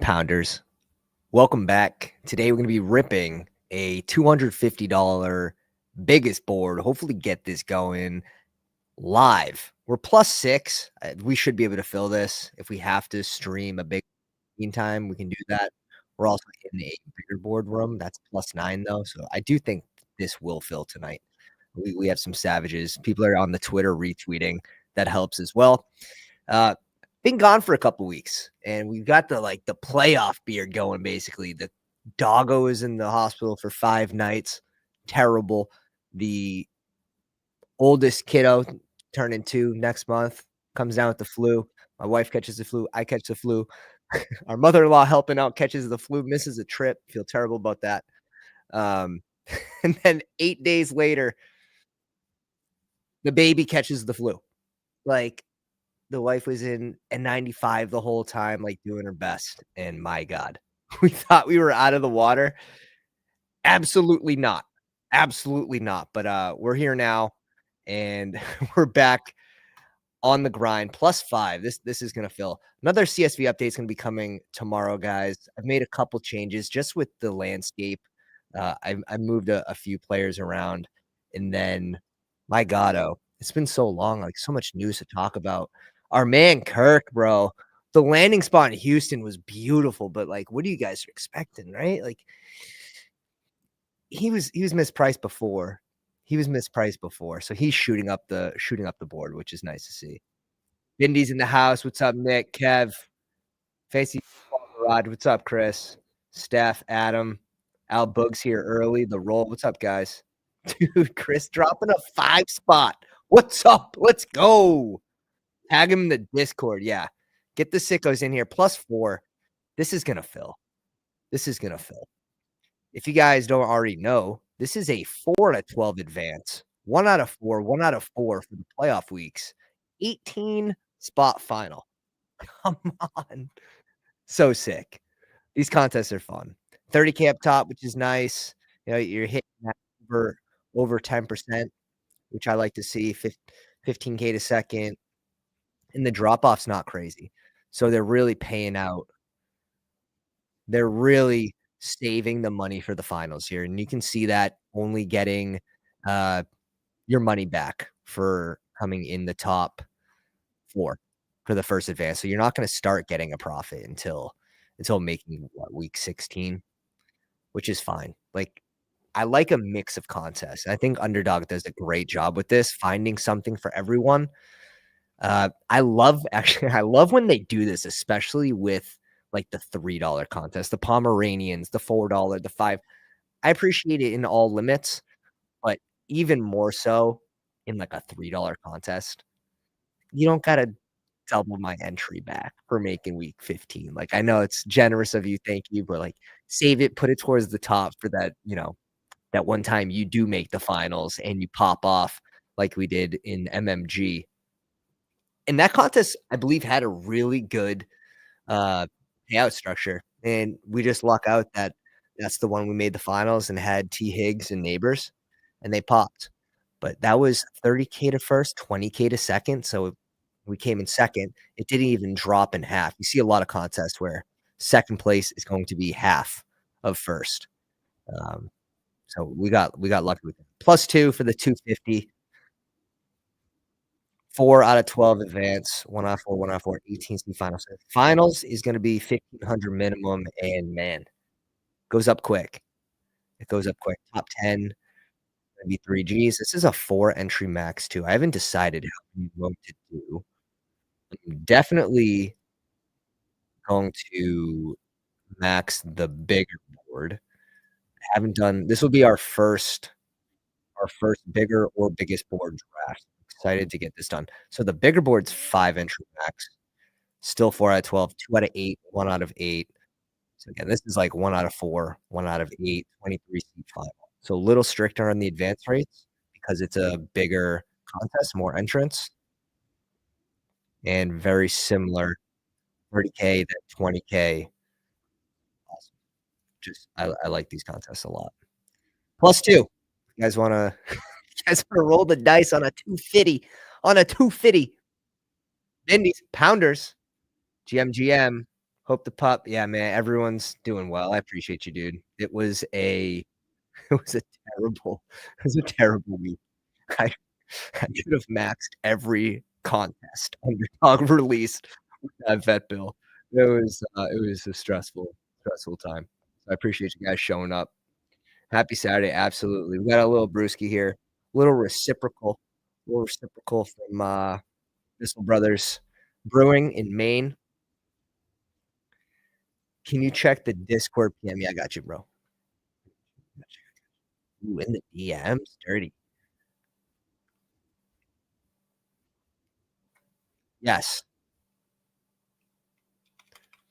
Pounders, welcome back. Today we're going to be ripping a $250 biggest board. Hopefully get this going live. We're +6. We should be able to fill this. If we have to stream a big time, we can do that. We're also in a bigger board room. That's +9 though. So I do think this will fill tonight. We have some savages. People are on the Twitter retweeting. That helps as well. Been gone for a couple weeks, and we've got the playoff beard going. Basically, the doggo is in the hospital for 5 nights. Terrible. The oldest kiddo turning 2 next month comes down with the flu. My wife catches the flu. I catch the flu. Our mother-in-law helping out catches the flu, misses a trip. Feel terrible about that. Um, and then 8 days later, the baby catches the flu. Like, the wife was in N95 the whole time, like, doing her best, and my god, we thought we were out of the water. Absolutely not. Absolutely not, but, we're here now, and we're back on the grind, +5. This is gonna fill. Another CSV update is gonna be coming tomorrow, guys. I've made a couple changes just with the landscape. I moved a few players around, and then my God, it's been so long, like, so much news to talk about. Our man Kirk, bro, the landing spot in Houston was beautiful, but, like, what are you guys expecting, right? Like, he was mispriced before. He was mispriced before, so he's shooting up the board, which is nice to see. Indy's in the house. What's up, Nick? Kev, Facey, Rod. What's up, Chris? Steph, Adam, Al Bugs here early. The roll. What's up, guys? Dude, Chris dropping a 5 spot. What's up? Let's go. Tag him in the Discord. Yeah. Get the sickos in here. +4. This is going to fill. This is going to fill. If you guys don't already know, this is a 4 out of 12 advance. 1 out of 4, 1 out of 4 for the playoff weeks. 18 spot final. Come on. So sick. These contests are fun. 30K up top, which is nice. You know, you're hitting that over 10%, which I like to see. 15K to second. And the drop-off's not crazy. So they're really paying out. They're really saving the money for the finals here. And you can see that only getting your money back for coming in the top 4 for the first advance. So you're not going to start getting a profit until making week 16, which is fine. Like, I like a mix of contests. I think Underdog does a great job with this, finding something for everyone. I love when they do this, especially with like the $3 contest, the Pomeranians, the $4, the 5. I appreciate it in all limits, but even more so in like a $3 contest. You don't gotta double my entry back for making week 15. Like, I know it's generous of you, thank you, but like, save it, put it towards the top for that, that one time you do make the finals and you pop off like we did in MMG. And that contest, I believe, had a really good payout structure. And we just luck out that that's the one we made the finals and had T. Higgs and Neighbors, and they popped. But that was 30K to first, 20K to second. So we came in second. It didn't even drop in half. You see a lot of contests where second place is going to be half of first. So we got lucky with it. +2 for the 250. 4 out of 12 advance, 1 out of 4, 1 out of 4, 18 C finals. Finals is going to be 1,500 minimum, and man, goes up quick. It goes up quick. Top 10, gonna be 3Gs. This is a 4 entry max too. I haven't decided how I'm going to do. I'm definitely going to max the bigger board. I haven't done this will be our first bigger or biggest board draft. Excited to get this done. So the bigger board's 5 entry max. Still 4 out of 12, 2 out of 8, 1 out of 8. So again, this is like 1 out of 4, 1 out of 8, 23 seat final. So a little stricter on the advance rates because it's a bigger contest, more entrants, and very similar 30K to 20K. Awesome. Just I like these contests a lot. +2. You guys wanna roll the dice on a 250? On a 250. Indies, Pounders, GM. Hope the pup yeah, man, everyone's doing well. I appreciate you, dude. It was a it was a it was a terrible week. I I could have maxed every contest Underdog released with that vet bill. It was a stressful time. I appreciate you guys showing up. Happy Saturday, absolutely. We got a little brewski here, little reciprocal from, Bissell Brothers Brewing in Maine. Can you check the Discord PM? Yeah, I got you, bro. Ooh, in the DMs? Dirty. Yes.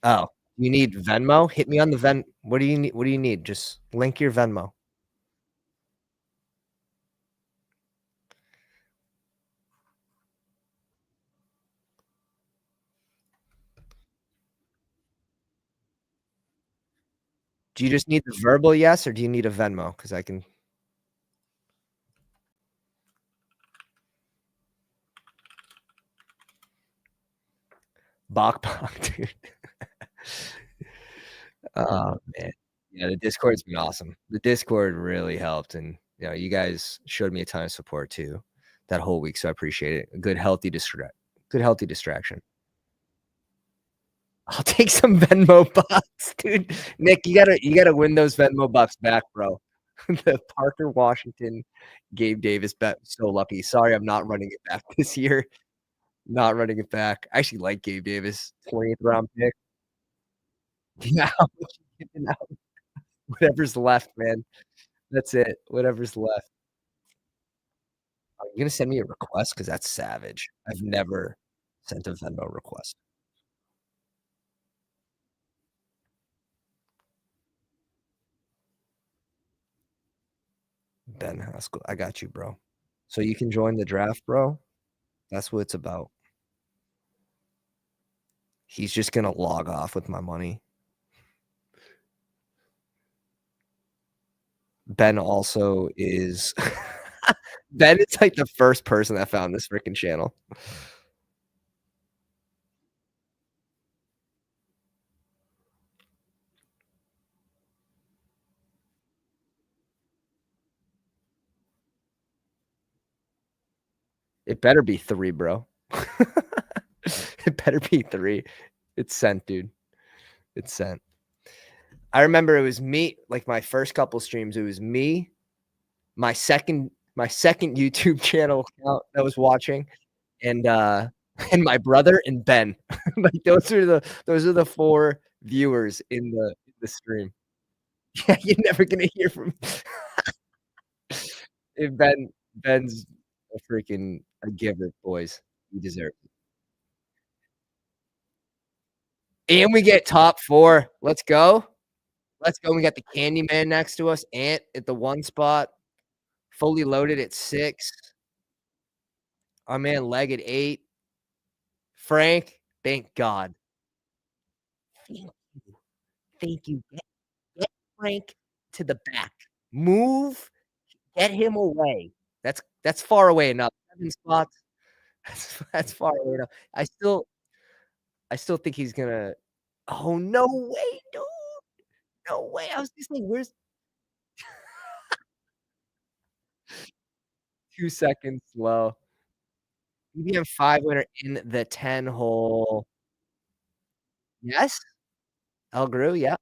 Oh, you need Venmo? Hit me on the what do you need? Just link your Venmo. Do you just need the verbal yes, or do you need a Venmo? Because I can Bok Bok, dude. Oh, man. Yeah, the Discord's been awesome. The Discord really helped, and, you guys showed me a ton of support too that whole week, so I appreciate it. A good healthy distraction. I'll take some Venmo bucks, dude. Nick, you gotta win those Venmo bucks back, bro. The Parker Washington, Gabe Davis bet was so lucky. Sorry, I'm not running it back this year. Not running it back. I actually like Gabe Davis, 20th round pick. Yeah, how much you giving out? Whatever's left, man. That's it. Whatever's left. Are you gonna send me a request? Because that's savage. I've never sent a Venmo request. Ben Haskell. I got you, bro. So you can join the draft, bro. That's what it's about. He's just gonna log off with my money. Ben also is Ben is like the first person that found this freaking channel. It better be 3, bro. It better be 3. It's sent, dude. It's sent. I remember it was me, like my first couple streams, it was me, my second YouTube channel account that was watching, and and my brother and Ben. Like those are the 4 viewers in the stream. Yeah, you're never gonna hear from if Ben's a freaking a giver, boys. He deserves it. And we get top 4. Let's go. Let's go. We got the Candyman next to us, Ant at the 1 spot, fully loaded at 6. Our man Leg at 8. Frank, thank God. Thank you. Thank you. Get Frank to the back. Move, get him away. That's far away enough. 7 spots. That's far away enough. I still think he's gonna oh, no way, dude. No way. I was just like, where's 2 seconds slow. EVM 5 winner in the 10 hole. Yes? El Gru, yeah.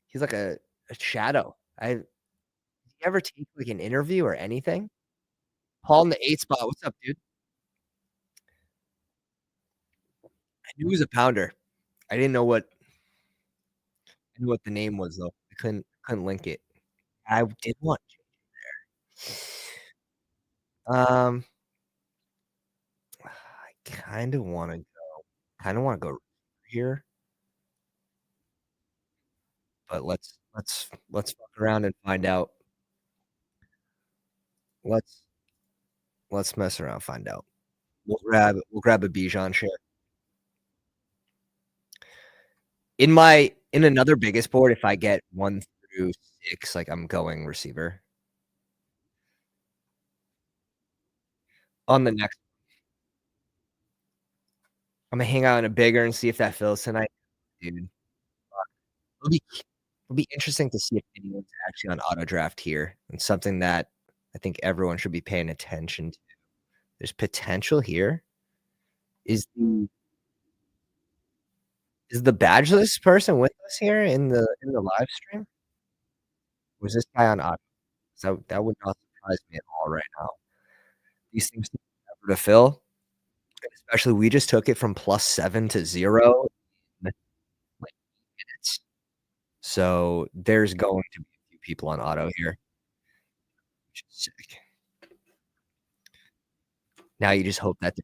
He's like a shadow. Did he ever take, like, an interview or anything? Paul in the 8 spot. What's up, dude? I knew he was a pounder. I didn't know what the name was, though. I couldn't link it. I did want um, I kinda wanna go here, but let's fuck around and find out. Let's let's mess around, find out. We'll grab a Bijan share. In another biggest board, if I get 1 through 6, like, I'm going receiver. On the next Imma hang out in a bigger and see if that fills tonight. Dude, it'll be it'll be interesting to see if anyone's actually on auto draft here, and something that I think everyone should be paying attention to. There's potential here. Is the is the badgeless person with us here in the live stream? Was this guy on auto? So that would not surprise me at all right now. These things take forever to fill, and especially we just took it from +7 to 0 in, like, minutes. So there's going to be a few people on auto here, which is sick. Now you just hope that the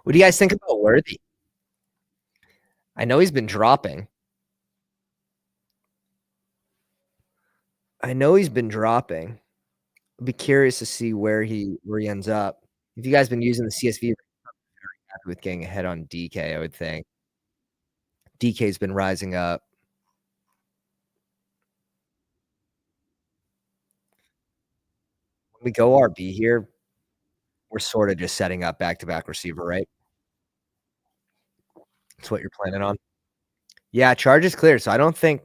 What do you guys think about Worthy? I know he's been dropping. I know he's been dropping. I'd be curious to see where he ends up. If you guys been using the CSV, very happy with getting ahead on DK, I would think. DK's been rising up. When we go RB here, we're sorta just setting up back-to-back receiver, right? That's what you're planning on? Yeah, charge is clear, so I don't think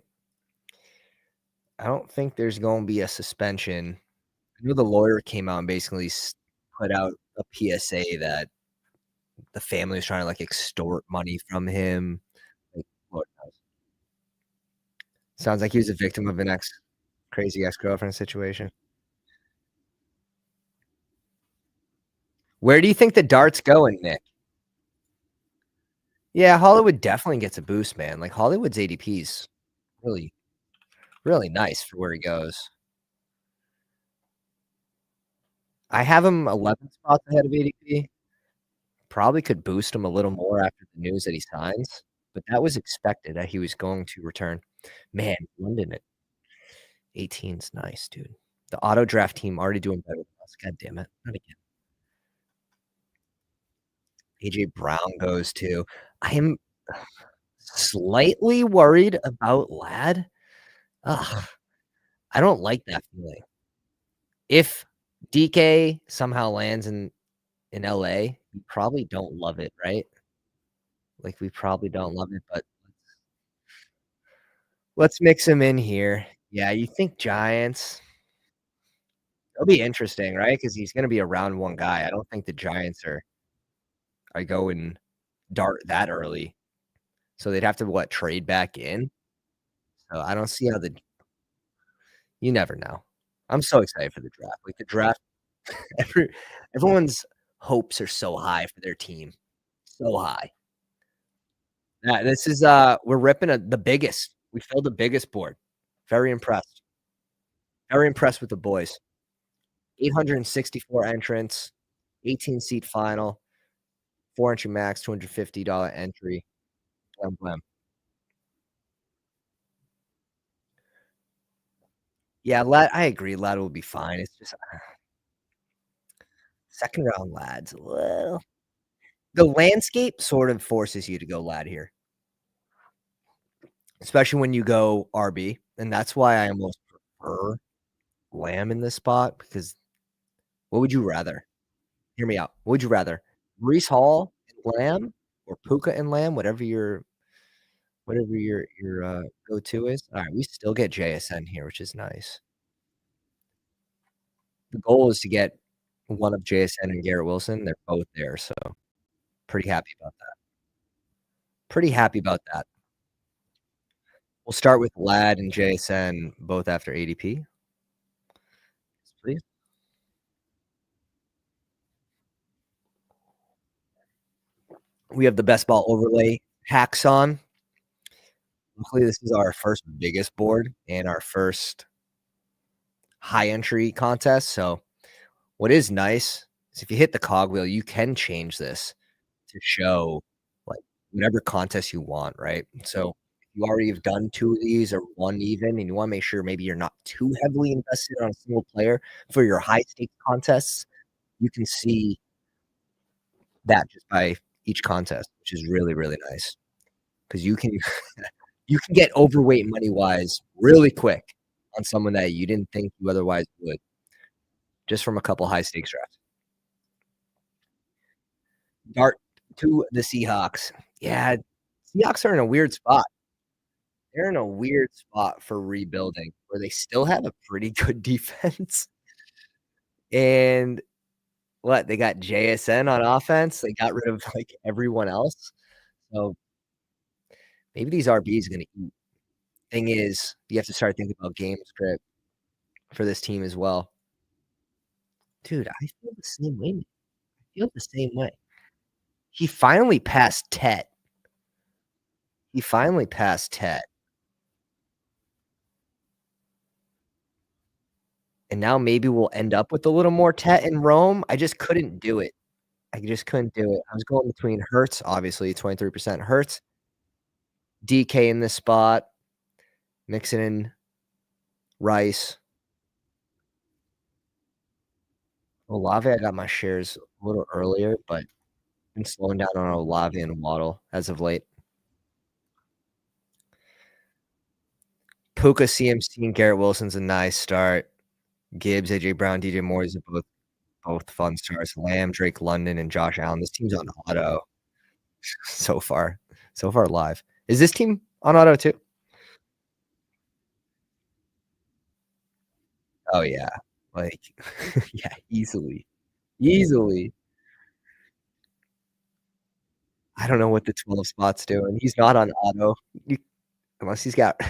there's gonna be a suspension. I know the lawyer came out and basically put out a PSA that the family was trying to, like, extort money from him. Like, Lord knows. Sounds like he was a victim of an crazy ex-girlfriend situation. Where do you think the dart's going, Nick? Yeah, Hollywood definitely gets a boost, man. Like, Hollywood's ADP's really, really nice for where he goes. I have him 11 spots ahead of ADP. Probably could boost him a little more after the news that he signs, but that was expected that he was going to return. Man, London at 18's nice, dude. The auto draft team already doing better than us. God damn it. Not again. AJ Brown goes to. I am slightly worried about Ladd. Ugh, I don't like that feeling. If DK somehow lands in LA, we probably don't love it, right? Like, we probably don't love it, but let's mix him in here. Yeah, you think Giants. It'll be interesting, right? Because he's gonna be a round 1 guy. I don't think the Giants are going dart that early. So they'd have to, what, trade back in? So I don't see how the you never know. I'm so excited for the draft. Like, the draft, every everyone's hopes are so high for their team. So high. Yeah, this is, we're ripping the biggest. We filled the biggest board. Very impressed. Very impressed with the boys. 864 entrants, 18-seat final, 4 entry max, $250 entry. Blam, blam. Yeah, Lad, I agree, Lad will be fine. It's just second round Lads, well, the landscape sort of forces you to go Lad here, especially when you go RB, and that's why I almost prefer Lamb in this spot because what would you rather? Hear me out. What would you rather? Breece Hall and Lamb or Puka and Lamb, whatever your go-to is? Alright, we still get JSN here, which is nice. The goal is to get one of JSN and Garrett Wilson. They're both there, so pretty happy about that. Pretty happy about that. We'll start with Ladd and JSN both after ADP. Please. We have the best ball overlay hacks on. Luckily, this is our first biggest board and our first high entry contest. So what is nice is if you hit the cogwheel, you can change this to show like whatever contest you want, right? So if you already have done 2 of these or 1 even, and you wanna make sure maybe you're not too heavily invested on a single player for your high stakes contests, you can see that just by each contest, which is really, really nice because you can You can get overweight money-wise really quick on someone that you didn't think you otherwise would, just from a couple high stakes drafts. Dart to the Seahawks. Yeah, Seahawks are in a weird spot. They're in a weird spot for rebuilding, where they still have a pretty good defense, and what, they got JSN on offense, they got rid of, like, everyone else, so maybe these RBs are gonna eat. Thing is, you have to start thinking about game script for this team as well. Dude, I feel the same way, man. I feel the same way. He finally passed Tet. He finally passed Tet. And now maybe we'll end up with a little more Tet in Rome. I just couldn't do it. I just couldn't do it. I was going between Hurts, obviously 23% Hurts, DK in this spot, mixing in Rice. Olave, I got my shares a little earlier, but been slowing down on Olave and Waddle as of late. Puka, CMC, and Garrett Wilson's a nice start. Gibbs, AJ Brown, DJ Moore's are both fun starts. Lamb, Drake London, and Josh Allen. This team's on auto so far. So far live. Is this team on auto too? Oh yeah. Like yeah, easily. Easily. I don't know what the 12 spot's doing. He's not on auto. Unless he's got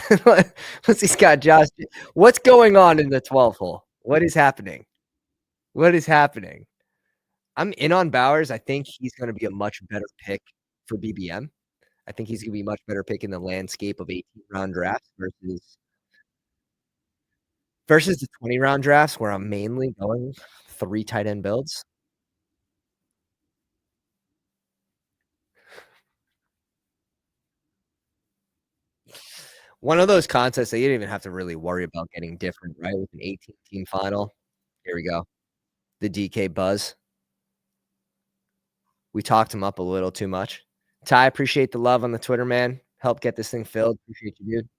unless he's got Josh. What's going on in the 12 hole? What is happening? What is happening? I'm in on Bowers. I think he's going to be a much better pick for BBM. I think he's going to be a much better pick in the landscape of 18-round drafts versus the 20-round drafts where I'm mainly going 3 tight end builds. One of those contests that you didn't even have to really worry about getting different, right? With an 18-team final. Here we go. The DK Buzz. We talked him up a little too much. Ty, appreciate the love on the Twitter, man. Help get this thing filled. Appreciate you, dude.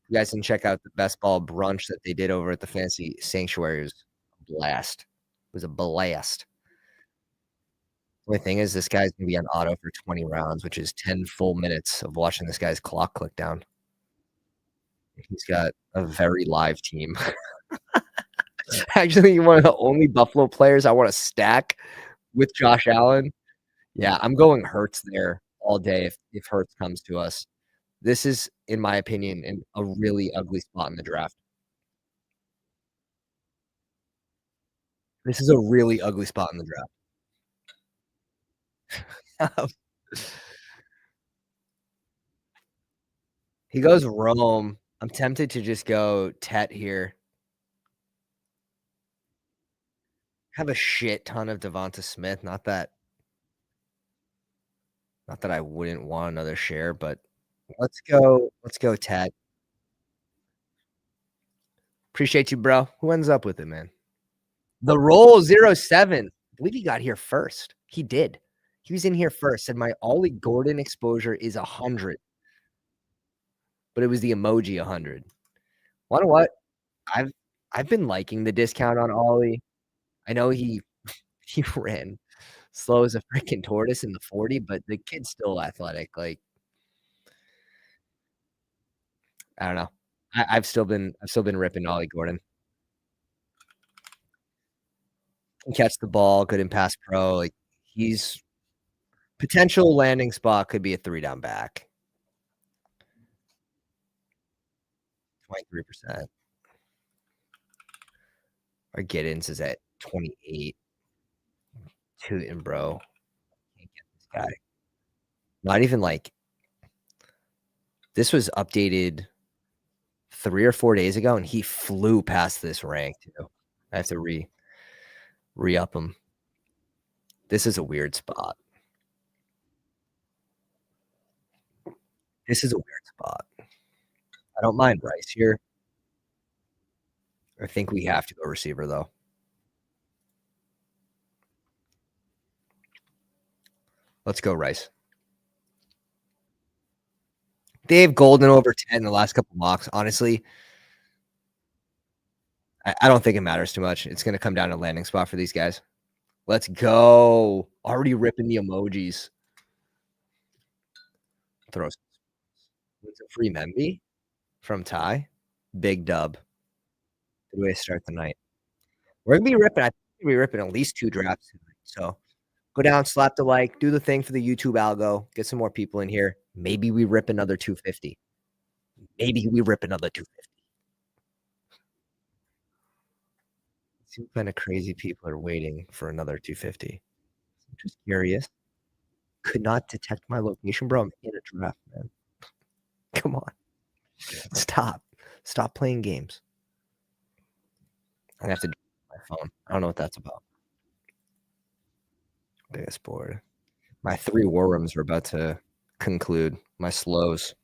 You guys can check out the best ball brunch that they did over at the Fantasy Sanctuary. It was a blast. It was a blast. The only thing is, this guy's going to be on auto for 20 rounds, which is 10 full minutes of watching this guy's clock click down. He's got a very live team. Actually, one of the only Buffalo players I want to stack with Josh Allen. Yeah, I'm going Hurts there all day if Hurts comes to us. This is, in my opinion, a really ugly spot in the draft. This is a really ugly spot in the draft. He goes Rome. I'm tempted to just go Tet here. Have a shit ton of Devonta Smith. Not that I wouldn't want another share, but let's go Tet. Appreciate you, bro. Who ends up with it, man? The roll 07. I believe he got here first. He did. He was in here first. Said my Ollie Gordon exposure is 100. But it was the emoji 100. Wonder what? I've been liking the discount on Ollie. I know he ran slow as a freaking tortoise in the 40, but the kid's still athletic. Like, I don't know. I've still been ripping Ollie Gordon. Can catch the ball, good in pass pro. Like, he's potential landing spot could be a 3-down back. 23%. Our get-ins is at 28. Tootin', bro. Can't get this guy. Not even like this was updated 3 or 4 days ago, and he flew past this rank too. I have to re-up him. This is a weird spot. This is a weird spot. I don't mind Rice here. I think we have to go receiver, though. Let's go Rice. They have Golden over 10 in the last couple mocks. Honestly, I don't think it matters too much. It's gonna come down to landing spot for these guys. Let's go. Already ripping the emojis. Throw It's a free Memby from Ty. Big dub. Good way to start the night. We're gonna be ripping. I think we're gonna be ripping at least 2 drafts tonight. So go down, slap the like, do the thing for the YouTube algo, get some more people in here. Maybe we rip another 250. Maybe we rip another 250. See what kind of crazy people are waiting for another 250. I'm just curious. Could not detect my location, bro. I'm in a draft, man. Come on. Stop. Stop playing games. I'm gonna have to my phone. I don't know what that's about. Biggest board. My 3 war rooms are about to conclude. My slows.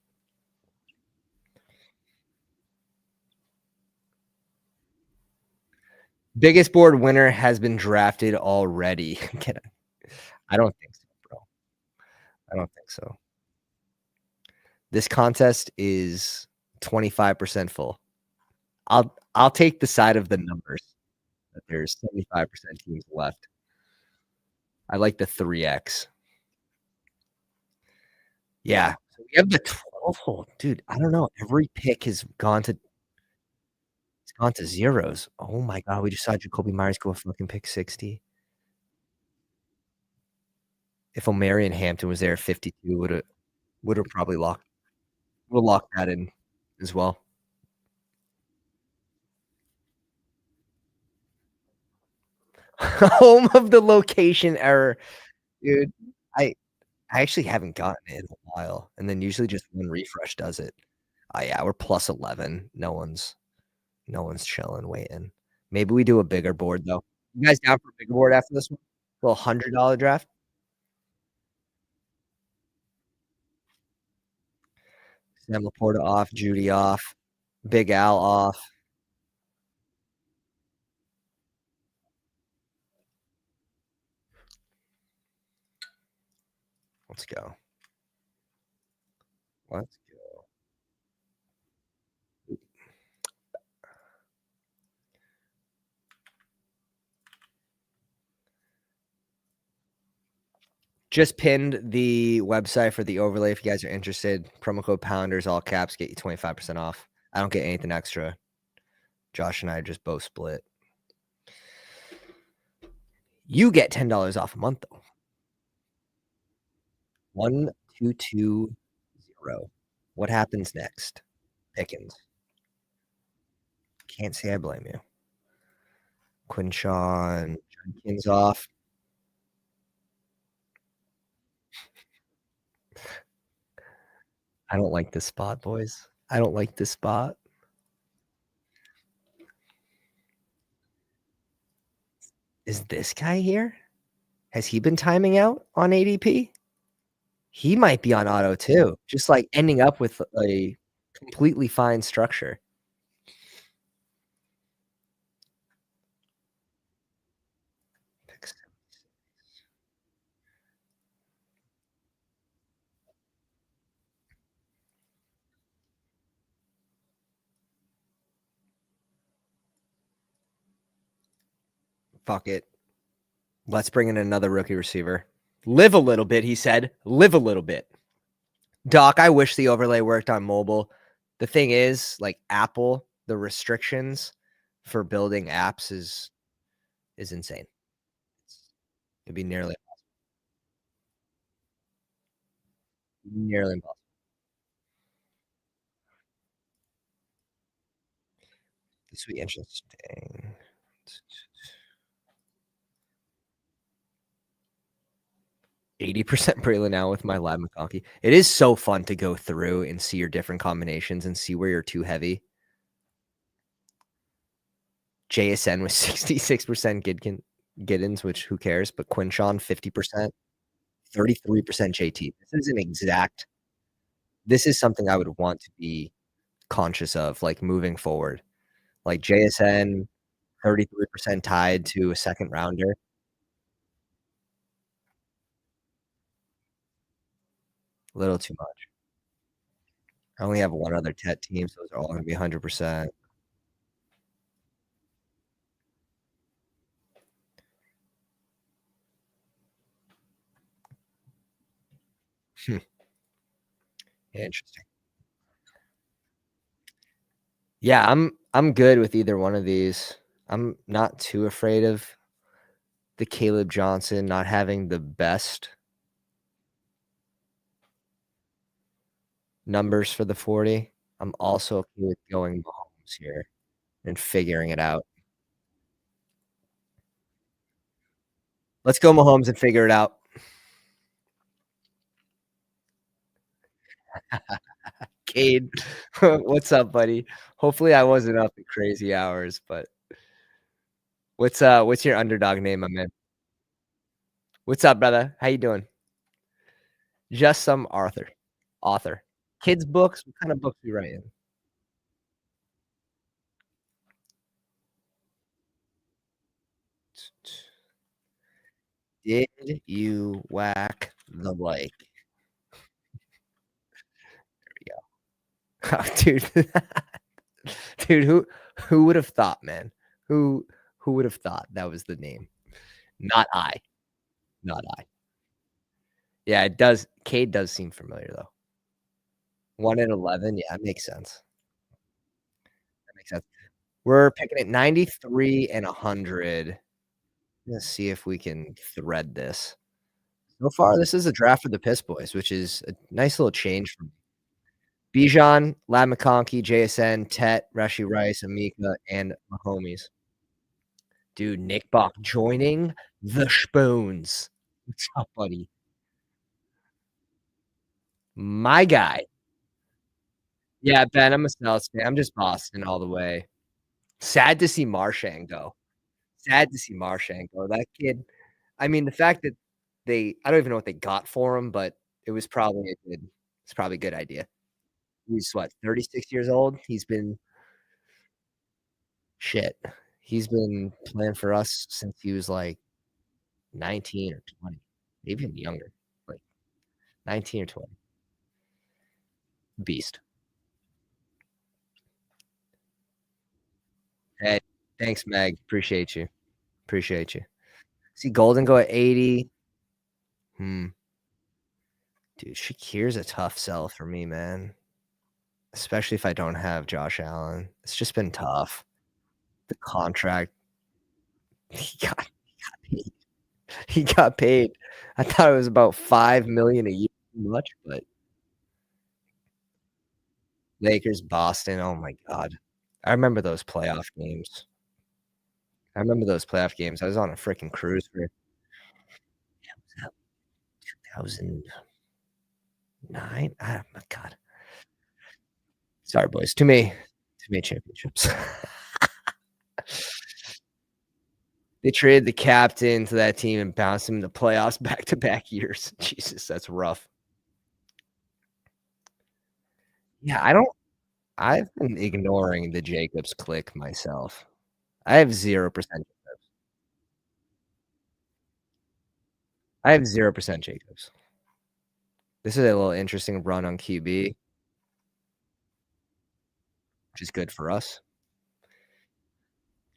Biggest board winner has been drafted already. I don't think so, bro. I don't think so. This contest is 25% full. I'll take the side of the numbers that there's 75% teams left. I like the 3x. Yeah. So we have the 12 hole. Dude, I don't know. Every pick has gone to zeros. Oh my god, we just saw Jacoby Myers go a fucking pick 60. If Omarion Hampton was there at 52, would have probably locked that in as well. Home of the location error. Dude, I actually haven't gotten it in a while, and then usually just one refresh does it. Oh, yeah, we're plus 11. No one's chilling, waiting. Maybe we do a bigger board, though. You guys down for a bigger board after this one? A little $100 draft? Sam Laporta off, Judy off, Big Al off. Let's go. Let's go. Just pinned the website for the overlay if you guys are interested. Promo code Pounders, all caps, get you 25% off. I don't get anything extra. Josh and I just both split. You get $10 off a month, though. 1220. What happens next? Pickens. Can't say I blame you. Quinshawn Jenkins off. I don't like this spot, boys. I don't like this spot. Is this guy here? Has he been timing out on ADP? He might be on auto too, just like ending up with a completely fine structure. Fuck it. Let's bring in another rookie receiver. Live a little bit, he said. Live a little bit. Doc, I wish the overlay worked on mobile. The thing is, like Apple, the restrictions for building apps is insane. It'd be nearly impossible. This would be interesting. 80% Braylon now with my Lab McConkey. It is so fun to go through and see your different combinations and see where you're too heavy. JSN was 66% Giddens, which who cares? But Quinshawn 50%, 33% JT. This is something I would want to be conscious of, like moving forward. Like JSN, 33% tied to a second rounder. A little too much. I only have one other Tet team, so those are all gonna be 100%. Hmm, interesting. Yeah, I'm good with either one of these. I'm not too afraid of the Caleb Johnson not having the best numbers for the 40. I'm also okay with going Mahomes here and figuring it out. Let's go Mahomes and figure it out. Cade, what's up, buddy? Hopefully, I wasn't up at crazy hours, but what's your underdog name, my man? What's up, brother? How you doing? Just some author. Kids books? What kind of books we writing? Did you whack the like? Oh, dude. Dude, who would have thought, man? Who who would have thought that was the name? Not I. Not I. Yeah, it does Cade does seem familiar, though. 1 in 11, yeah, it makes sense. That makes sense. We're picking at 93 and 100. Let's see if we can thread this. So far, this is a draft for the Piss Boys, which is a nice little change from Bijan, Ladd McConkey, JSN, Tet, Rashee Rice, Amika, and my homies. Dude, Nick Bach joining the Spoons. What's up, buddy? My guy. Yeah, Ben, I'm a Celtics fan. I'm just Boston all the way. Sad to see Marchand go. Sad to see Marchand go. That kid, I mean, the fact that I don't even know what they got for him, but it was probably it's probably a good idea. He's what, 36 years old? Shit. He's been playing for us since he was like 19 or 20, maybe even younger, like 19 or 20. Beast. Hey, thanks, Meg. Appreciate you. Appreciate you. See Golden go at 80. Hmm. Dude, Shakir's a tough sell for me, man. Especially if I don't have Josh Allen. It's just been tough. The contract, he got paid. He got paid. I thought it was about 5,000,000 a year too much, but Lakers, Boston, oh my god. I remember those playoff games. I remember those playoff games. I was on a freaking cruise for was that 2009? Oh my god. Sorry, boys. Too many championships. They traded the captain to that team and bounced him in the playoffs back-to-back years. Jesus, that's rough. Yeah, I've been ignoring the Jacobs click myself. I have 0% I have 0% Jacobs. This is a little interesting run on QB, which is good for us.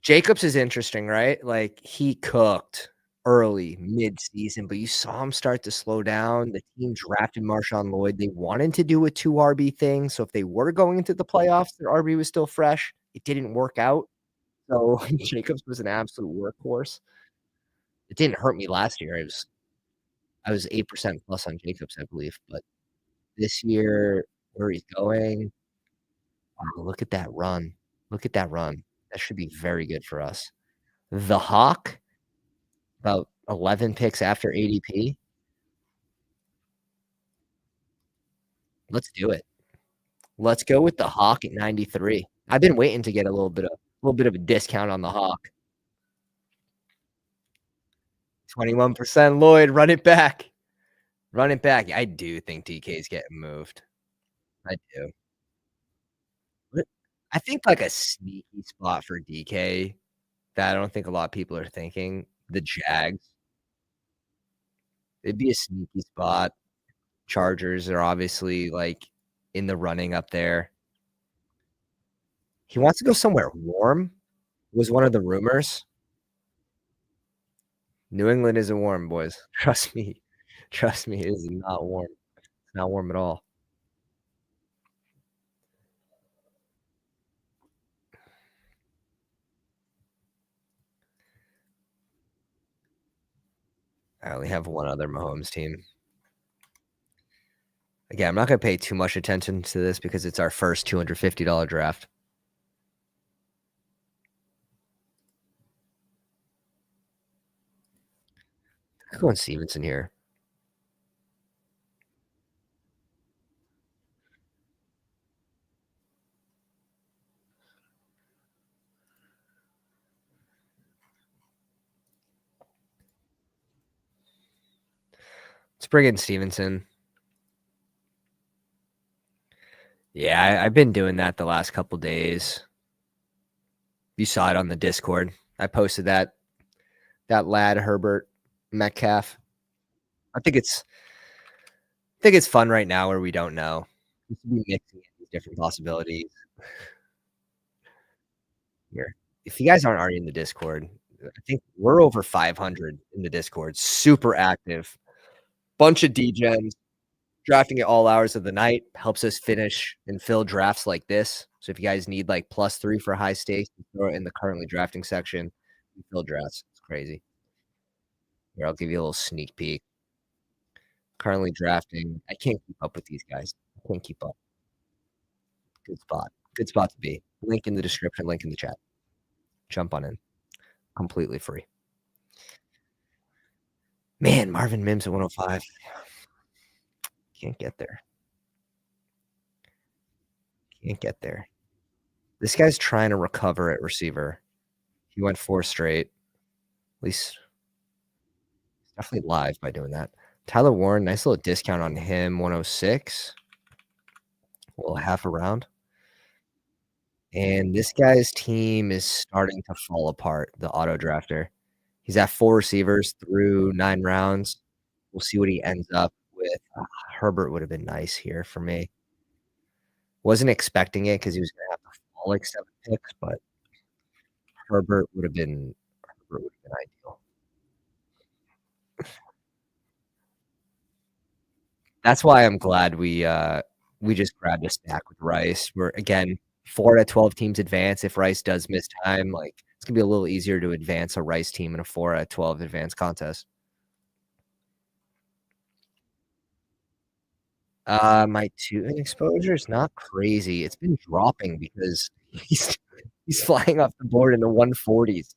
Jacobs is interesting, right? Like, he cooked early, mid-season, but you saw him start to slow down. The team drafted Marshawn Lloyd. They wanted to do a 2 RB thing, so if they were going into the playoffs, their RB was still fresh. It didn't work out, so Jacobs was an absolute workhorse. It didn't hurt me last year. I was 8% plus on Jacobs, I believe, but this year, where he's going, wow, look at that run. Look at that run. That should be very good for us. The Hawk, about 11 picks after ADP. Let's do it. Let's go with the Hawk at 93. I've been waiting to get a little bit of a discount on the Hawk. 21% Lloyd, run it back. Run it back. I do think DK is getting moved. I do. But I think like a sneaky spot for DK that I don't think a lot of people are thinking, the Jags. It'd be a sneaky spot. Chargers are obviously, like, in the running up there. He wants to go somewhere warm, was one of the rumors. New England isn't warm, boys. Trust me. Trust me, it is not warm. It's not warm at all. I only have one other Mahomes team. Again, I'm not gonna pay too much attention to this because it's our first $250 draft. I'm going Stevenson here. Let's bring in Stevenson. Yeah, I've been doing that the last couple days. You saw it on the Discord. I posted that lad Herbert Metcalf. I think it's fun right now where we don't know. Just to be mixing in these different possibilities here. If you guys aren't already in the Discord, I think we're over 500 in the Discord. Super active. Bunch of degens. Drafting at all hours of the night helps us finish and fill drafts like this. So if you guys need like +3 for high stakes, throw it in the currently drafting section. We fill drafts. It's crazy. Here, I'll give you a little sneak peek. Currently drafting. I can't keep up with these guys. I can't keep up. Good spot. Good spot to be. Link in the description, link in the chat. Jump on in. Completely free. Man, Marvin Mims at 105. Can't get there. Can't get there. This guy's trying to recover at receiver. He went 4 straight. At least he's definitely live by doing that. Tyler Warren, nice little discount on him, 106. A little half a round. And this guy's team is starting to fall apart, the auto drafter. He's at 4 receivers through 9 rounds. We'll see what he ends up with. Herbert would have been nice here for me. Wasn't expecting it because he was going to have to fall like 7 picks, but Herbert would have been ideal. That's why I'm glad we just grabbed a stack with Rice. We're again 4 out of 12 teams advance. If Rice does miss time, like it's gonna be a little easier to advance a Rice team in a 4 out of 12 advance contest. My 2 exposure is not crazy. It's been dropping because he's flying off the board in the 140s.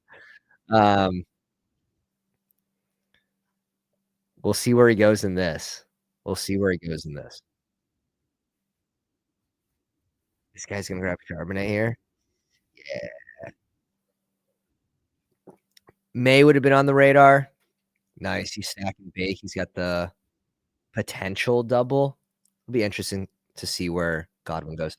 We'll see where he goes in this. We'll see where he goes in this. This guy's gonna grab Charbonnet here. Yeah. May would have been on the radar. Nice. He's stacking bake. He's got the potential double. It'll be interesting to see where Godwin goes.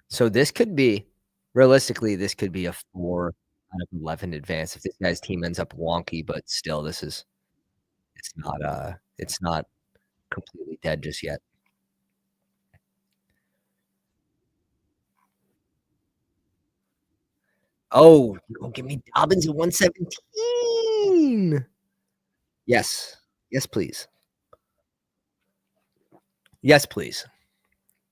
So this could be, realistically, this could be a 4 out of 11 advance if this guy's team ends up wonky, but still, it's not completely dead just yet. Oh, you gonna give me Dobbins at 117? Yes. Yes, please. Yes, please.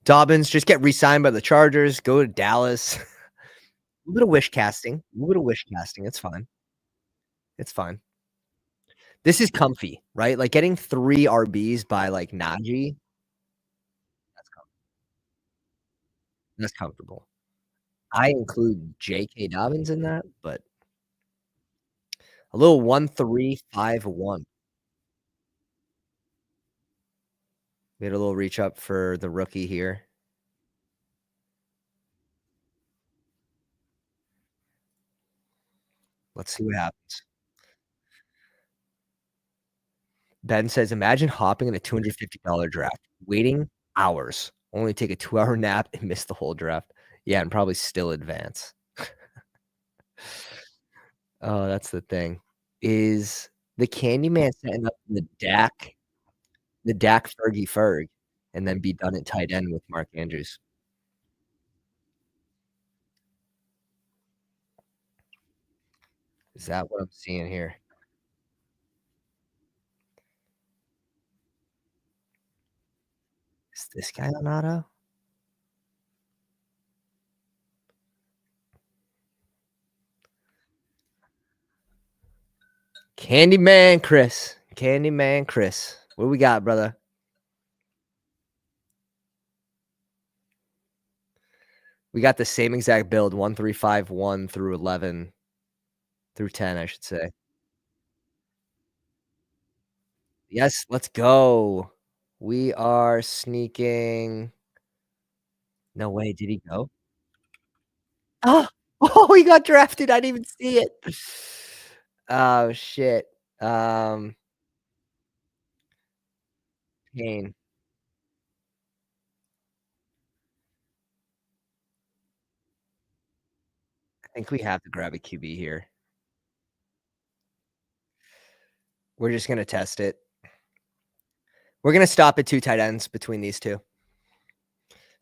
Dobbins, just get re-signed by the Chargers, go to Dallas. A little wish casting. It's fine. It's fine. This is comfy, right? Like getting 3 RBs by like Najee. That's comfortable. I include J.K. Dobbins in that, but a little 1-3-5-1. We had a little reach up for the rookie here. Let's see what happens. Ben says, imagine hopping in a $250 draft, waiting hours, only take a 2-hour nap and miss the whole draft. Yeah, and probably still advance. Oh, that's the thing. Is the Candyman setting up the Dak Fergie Ferg, and then be done at tight end with Mark Andrews. Is that what I'm seeing here? Is this guy on auto? Candyman Chris. Candyman Chris. What do we got, brother? We got the same exact build, 1, 3, 5, 1 through 11 through 10, I should say. Yes, let's go. We are sneaking. No way, did he go? Oh! Oh, he got drafted, I didn't even see it. Oh, shit. Um, Pain. I think we have to grab a QB here. We're just gonna test it. We're gonna stop at 2 tight ends between these 2.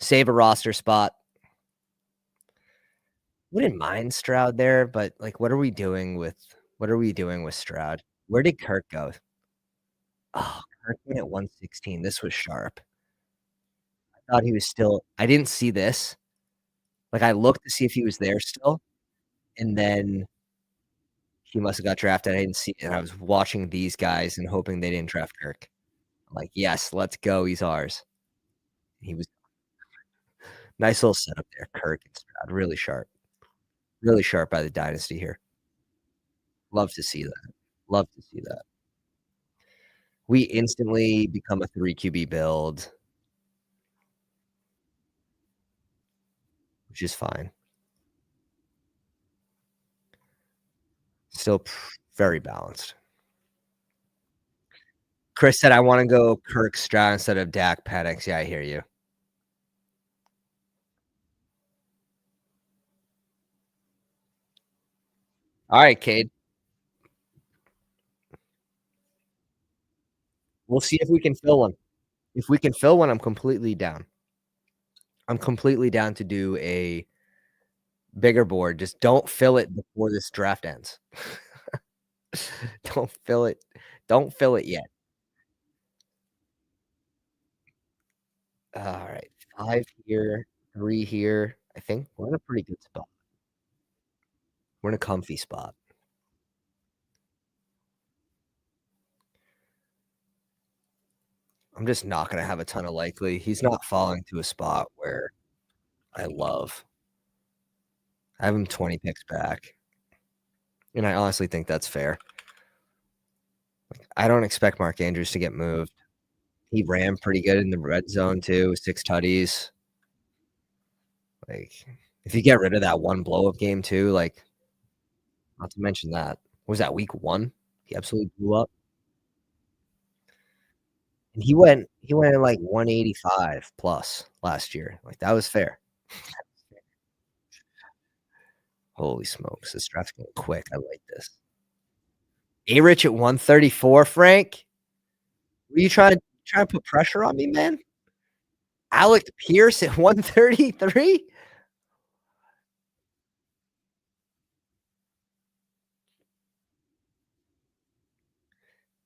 Save a roster spot. Wouldn't mind Stroud there, but, like, what are we doing with Stroud? Where did Kirk go? Oh, Kirk went at 116. This was sharp. I thought he was still I didn't see this. Like, I looked to see if he was there still, and then he must have got drafted. I didn't see it, and I was watching these guys and hoping they didn't draft Kirk. I'm like, "Yes, let's go. He's ours." He was nice little setup there, Kirk and Stroud, really sharp. Really sharp by the dynasty here. Love to see that. Love to see that. We instantly become a 3 QB build, which is fine. Still very balanced. Chris said, "I wanna go Kirk Stroud instead of Dak Penix." Yeah, I hear you. Alright, Cade. We'll see if we can fill one. If we can fill one, I'm completely down. I'm completely down to do a bigger board. Just don't fill it before this draft ends. Don't fill it don't fill it yet. Alright, 5 here, 3 here. I think we're in a pretty good spot. We're in a comfy spot. I'm just not gonna have a ton of likely. He's not falling to a spot where I love. I have him 20 picks back, and I honestly think that's fair. I don't expect Mark Andrews to get moved. He ran pretty good in the red zone too, 6 tutties. Like, if you get rid of that one blow-up game too, like, not to mention that. Was that week 1? He absolutely blew up. And he went at, like, 185 plus last year. Like, that was fair. Holy smokes, this draft's going quick. I like this. A-Rich at 134, Frank? Were you trying to put pressure on me, man? Alec Pierce at 133?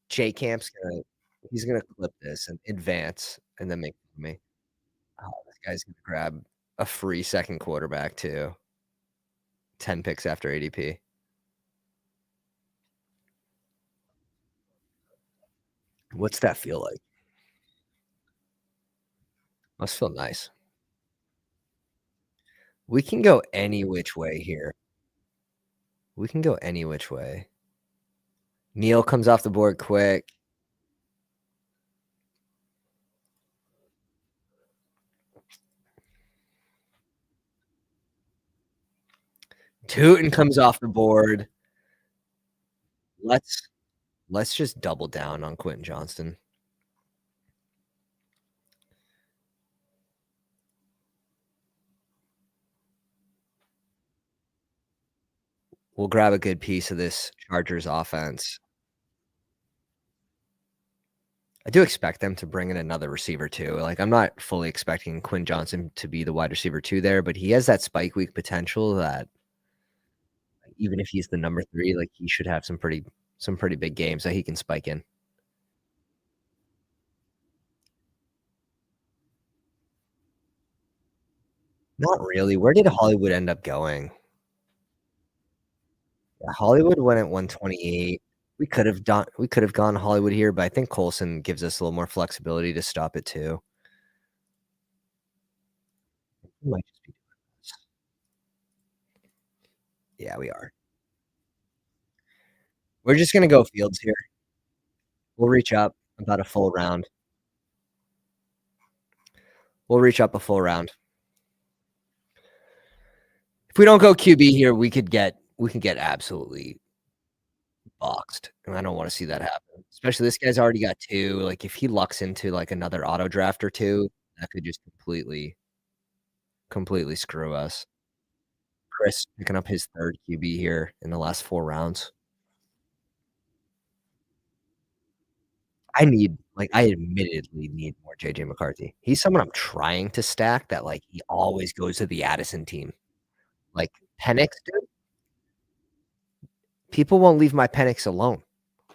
J Camp's he's gonna clip this and advance and then make it for me. Oh, this guy's gonna grab a free second quarterback too. 10 picks after ADP. What's that feel like? Must feel nice. We can go any which way here. We can go any which way. Neil comes off the board quick. Tootin comes off the board. Let's just double down on Quentin Johnston. We'll grab a good piece of this Chargers offense. I do expect them to bring in another receiver too. Like, I'm not fully expecting Quinn Johnson to be the wide receiver 2 there, but he has that spike week potential that even if he's the number 3, like, he should have some pretty big games that he can spike in. Not really. Where did Hollywood end up going? Yeah, Hollywood went at 128. We could have gone Hollywood here, but I think Colson gives us a little more flexibility to stop it too. We might just be doing this. Yeah, we are. We're just gonna go Fields here. We'll reach up about a full round. We'll reach up a full round. If we don't go QB here, we can get absolutely boxed, and I don't wanna see that happen. Especially this guy's already got 2, like, if he lucks into, like, another auto draft or 2, that could just completely screw us. Chris picking up his 3rd QB here in the last 4 rounds. I admittedly need more JJ McCarthy. He's someone I'm trying to stack that, like, he always goes to the Addison team. Like, Penix, dude, people won't leave my Penix alone.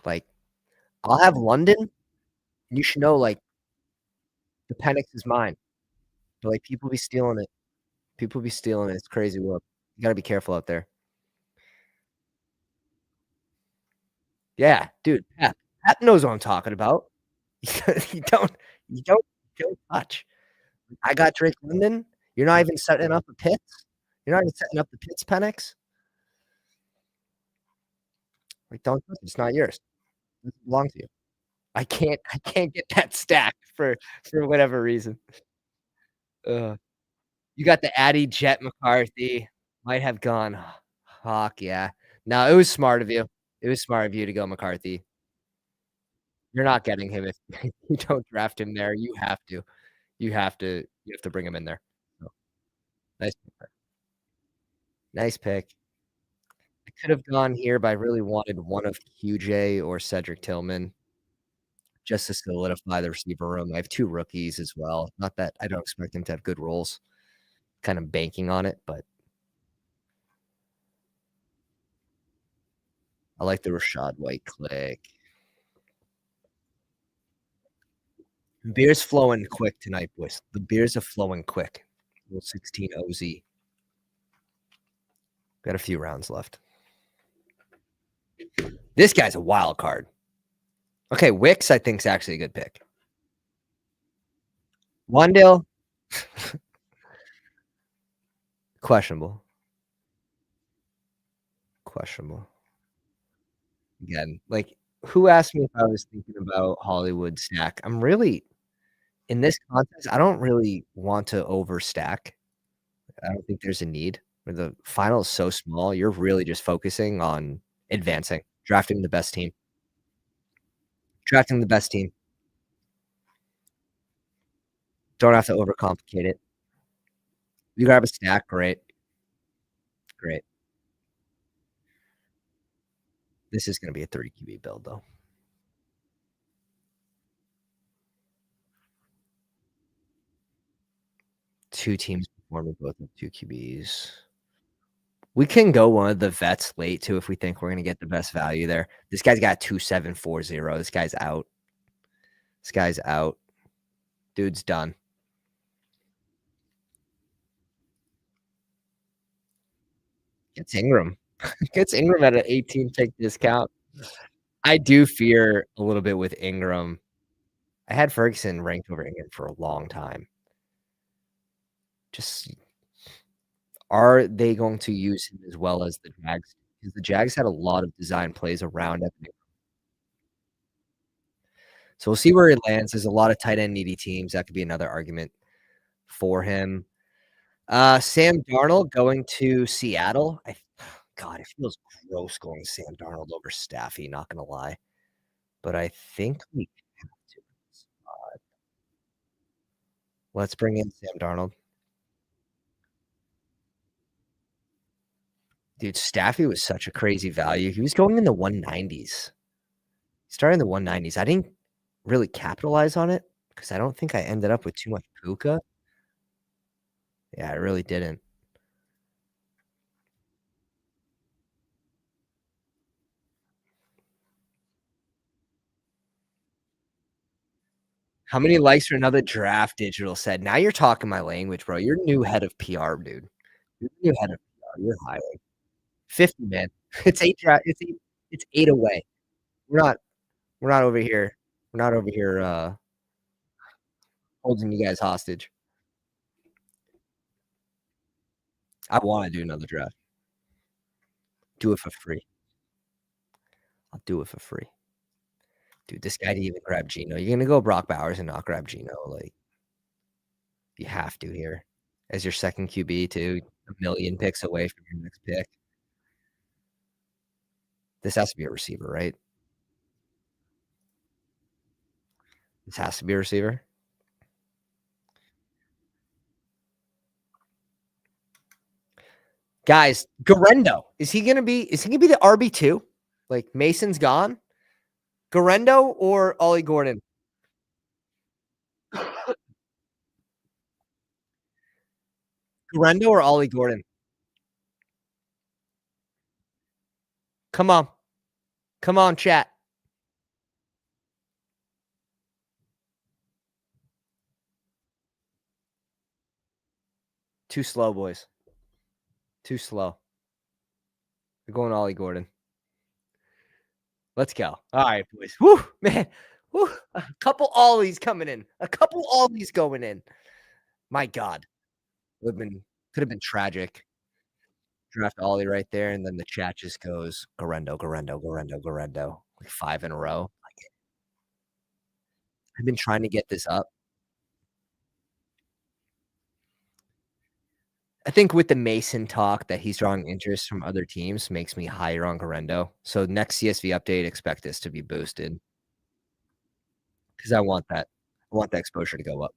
Like, I'll have London, and you should know, like, the Penix is mine, but, like, people be stealing it. People be stealing it. It's crazy world. You gotta be careful out there. Yeah, dude, Pep. Pep knows what I'm talking about. You don't you don't you don't touch. I got Drake London. You're not even setting up the Pitts. You're not even setting up the Pitts Penix. Like, don't touch it. It's not yours. It doesn't belong to you. I can't get that stacked for whatever reason. Ugh. You got the Addy Jet McCarthy. Might have gone Hawk, yeah. No, it was smart of you. It was smart of you to go McCarthy. You're not getting him if you don't draft him there. You have to. You have to bring him in there. So, nice pick. Nice pick. I could have gone here, but I really wanted one of QJ or Cedric Tillman just to solidify the receiver room. I have 2 rookies as well. Not that I don't expect them to have good roles, kind of banking on it, but I like the Rashad White click. Beer's flowing quick tonight, boys. The beers are flowing quick. Little 16 OZ. Got a few rounds left. This guy's a wild card. Okay, Wicks, I think, is actually a good pick. Wandale, questionable. Questionable. Again, like, who asked me if I was thinking about Hollywood stack? I'm really in this contest, I don't really want to overstack. I don't think there's a need. Where the final is so small, you're really just focusing on advancing, drafting the best team. Drafting the best team. Don't have to overcomplicate it. You grab a stack, great. Great. This is gonna be a 30 QB build, though. 2 teams performing both with 2 QBs. We can go one of the vets late too if we think we're gonna get the best value there. This guy's got 2740. This guy's out. This guy's out. Dude's done. Gets Ingram. Gets Ingram at an 18 pick discount. I do fear a little bit with Ingram. I had Ferguson ranked over Ingram for a long time. Just are they going to use him as well as the Jags? Because the Jags had a lot of design plays around Evan. So we'll see where he lands. There's a lot of tight end needy teams. That could be another argument for him. Sam Darnold going to Seattle. God, it feels gross going Sam Darnold over Staffy, not gonna lie. But I think we have to. Let's bring in Sam Darnold. Dude, Staffy was such a crazy value. He was going in the 190s. Starting in the 190s. really capitalize on it because I don't think I ended up with too much Puka. Yeah, I really didn't. How many likes for another draft digital said, "Now you're talking my language, bro. You're new head of PR, dude. You're new head of PR. You're hiring." 50, man. It's 8 away. We're not we're not over here we're not over here, holding you guys hostage. I wanna do another draft. Do it for free. I'll do it for free. Dude, this guy didn't even grab Geno. You're gonna go Brock Bowers and not grab Geno, like, you have to here. As your second QB too, a million picks away from your next pick. This has to be a receiver, right? This has to be a receiver? Guys, Garendo, is he gonna be the RB2? Like, Mason's gone? Garendo or Ollie Gordon? Garendo or Ollie Gordon? Come on. Come on, chat. Too slow, boys. Too slow. We're going Ollie Gordon. Let's go. All right, boys. Woo, man. Woo. A couple ollies coming in. A couple ollies going in. My God. Could have been tragic. Draft Ollie right there, and then the chat just goes Garendo, Garendo, Garendo, Garendo. Like 5 in a row. I've been trying to get this up. I think with the Mason talk that he's drawing interest from other teams makes me higher on Garendo. So next CSV update, expect this to be boosted because I want that. I want that exposure to go up.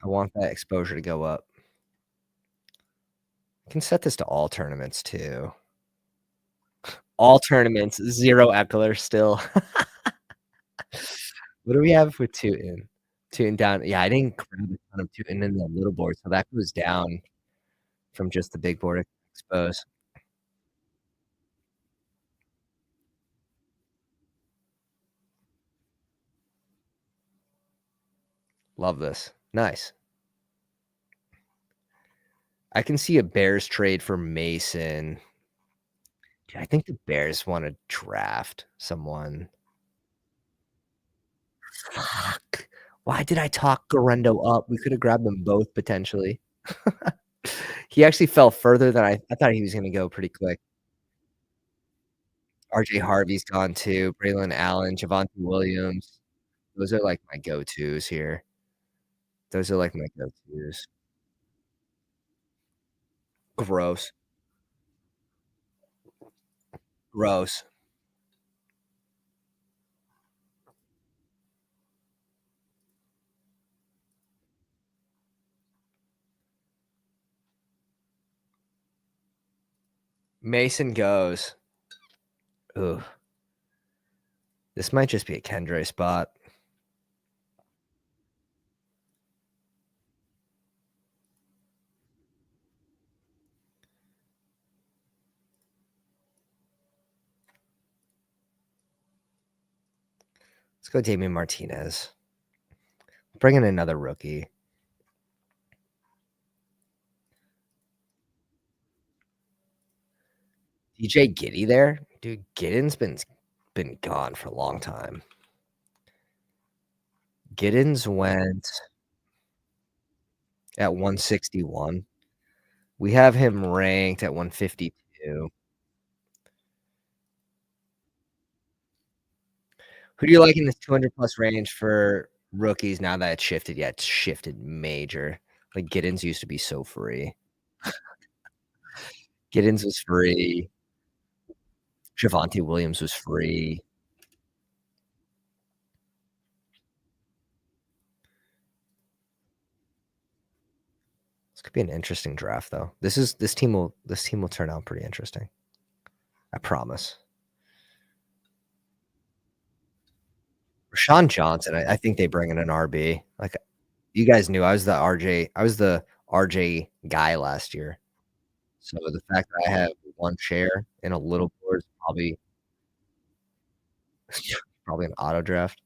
I want that exposure to go up. I can set this to all tournaments too. All tournaments, 0 Eckler still. What do we have with Tootin? Tootin down. Yeah, I didn't grab a ton of Tootin in the little board, so that goes down from just the big board expose. Love this. Nice. I can see a Bears trade for Mason. I think the Bears wanna draft someone. Fuck. Why did I talk Garendo up? We coulda grabbed them both potentially. He actually fell further than I thought he was gonna go pretty quick. RJ Harvey's gone too, Braylon Allen, Javonte Williams. Those are, like, my go-tos here. Those are, like, my go-tos. Gross. Gross. Mason goes. Ugh. This might just be a Kendre spot. Let's go Damian Martinez. Bring in another rookie. DJ Giddy there? Dude, Giddens been gone for a long time. Giddens went at 161. We have him ranked at 152. Who do you like in this 200 plus range for rookies now that it's shifted? Yeah, it's shifted major. Like Giddens used to be so free. Giddens was free. Javonte Williams was free. This could be an interesting draft though. This team will turn out pretty interesting. I promise. Rashawn Johnson, I think they bring in an RB. Like, you guys knew I was the RJ guy last year. So the fact that I have 1 share in a little board is probably an auto draft.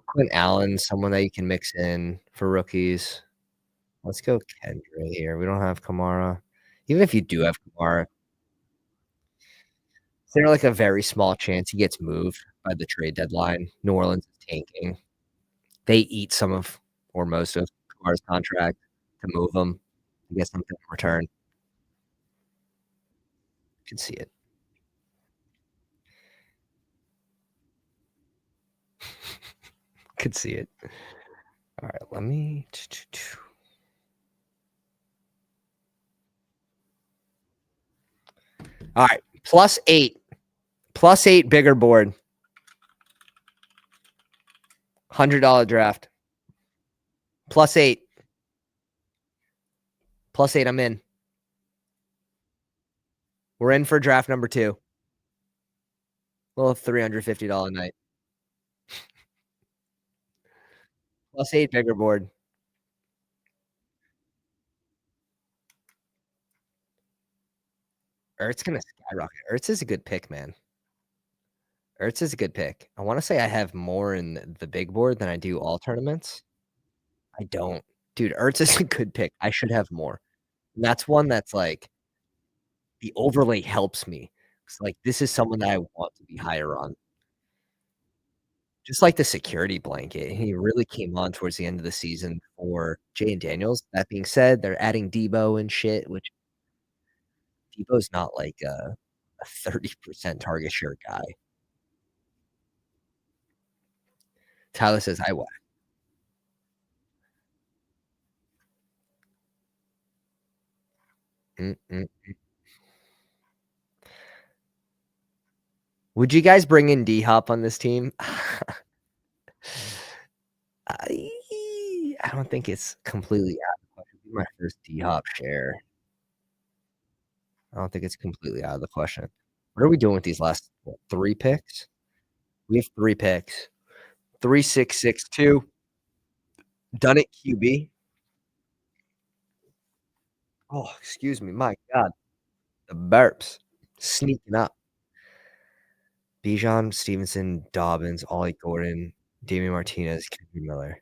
Quinn Allen, someone that you can mix in for rookies. Let's go Kendra here. We don't have Kamara. Even if you do have Kamara, is there like a very small chance he gets moved by the trade deadline? New Orleans is tanking. They eat some of or most of Kamara's contract to move him to get something in return. You can see it. Could see it. All right, let me. All right, +8. +8 bigger board. $100 draft. +8. +8, I'm in. We're in for draft number 2. Little $350 night. +8 bigger board. Ertz gonna skyrocket. Ertz is a good pick, man. Ertz is a good pick. I wanna say I have more in the big board than I do all tournaments. I don't. Dude, Ertz is a good pick. I should have more. And that's one that's like the overlay helps me. It's like, this is someone that I want to be higher on. Just like the security blanket, he really came on towards the end of the season for Jay and Daniels. That being said, they're adding Debo and shit, which Debo's not like a 30% target share guy. Tyler says, "I whack." Would you guys bring in D-Hop on this team? I don't think it's completely out of the question. It'd be my first D-Hop share. I don't think it's completely out of the question. What are we doing with these last 3 picks? We have 3 picks. 3662. Done it QB. Oh, excuse me. My God. The burps. Sneaking up. Bijan, Stevenson, Dobbins, Ollie Gordon, Damian Martinez, Kendrick Miller.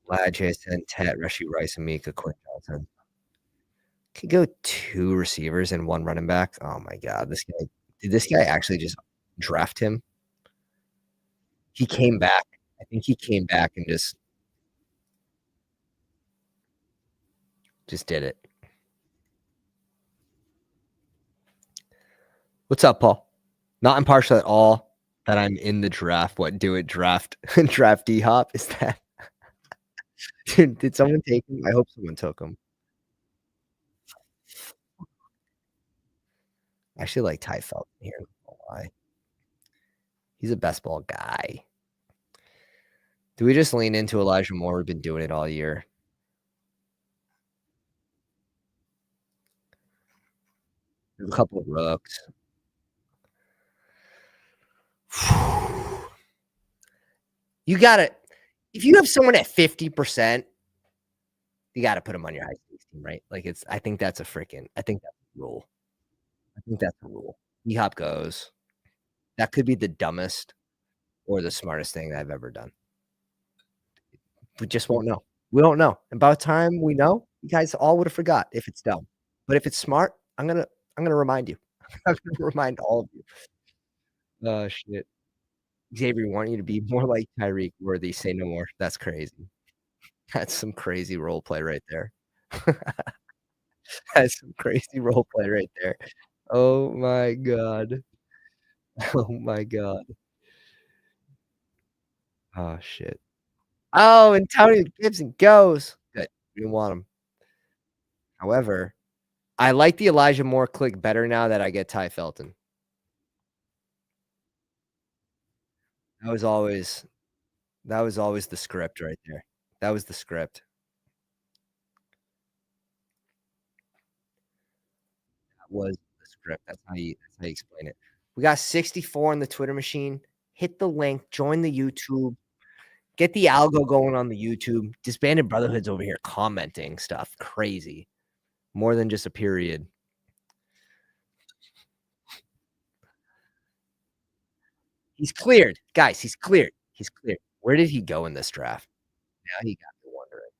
Vlad, Jason, Tet, Rashi Rice, and Mika, Quinn Johnson. Could go 2 receivers and 1 running back. Oh my God. Did this guy actually just draft him? He came back. I think he came back and just did it. What's up, Paul? Not impartial at all that I'm in the draft. What do it draft draft D-Hop? Is that did someone take him? I hope someone took him. I actually like Ty Felton here. I don't know why. He's a best ball guy. Do we just lean into Elijah Moore? We've been doing it all year. There's a couple of rooks. You gotta, if you have someone at 50%, you gotta put him on your high stakes team, right? Like I think that's a rule. I think that's a rule. D-Hop goes. That could be the dumbest or the smartest thing I've ever done. We just won't know. We don't know. And by the time we know, you guys all would have forgot if it's dumb. But if it's smart, I'm gonna remind you. I'm gonna remind all of you. Oh shit. Xavier, we want you to be more like Tyreek Worthy. Say no more. That's crazy. That's some crazy role play right there. That's some crazy role play right there. Oh my God. Oh my God. Oh shit. Oh, Antonio Gibson goes. Good. We didn't want him. However, I like the Elijah Moore click better now that I get Ty Felton. That was always the script right there. That was the script. was the script. That's how you explain it. We got 64 on the Twitter machine. Hit the link, join the YouTube, get the algo going on the YouTube. Disbanded Brotherhood's over here commenting stuff. Crazy. More than just a period. He's cleared. Guys, he's cleared. He's cleared. Where did he go in this draft? Now you got me wondering.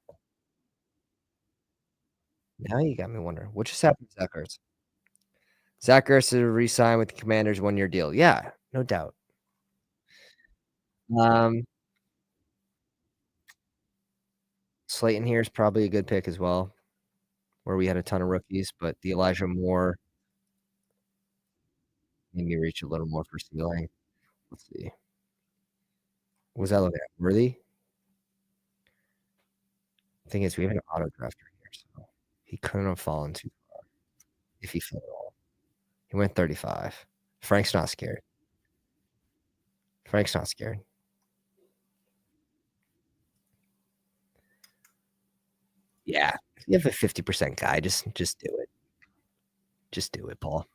Now you got me wondering. What just happened to Zach Ertz? Zach Ertz to re-sign with the Commanders 1-year deal. Yeah, no doubt. Slayton here is probably a good pick as well, where we had a ton of rookies, but the Elijah Moore made me reach a little more for ceiling. Let's see. What was that looking at? Worthy? Thing is, we have an auto drafter here, so he couldn't have fallen too far if he fell at all. He went 35. Frank's not scared. Frank's not scared. Yeah, you have a 50% guy. Just do it. Just do it, Paul.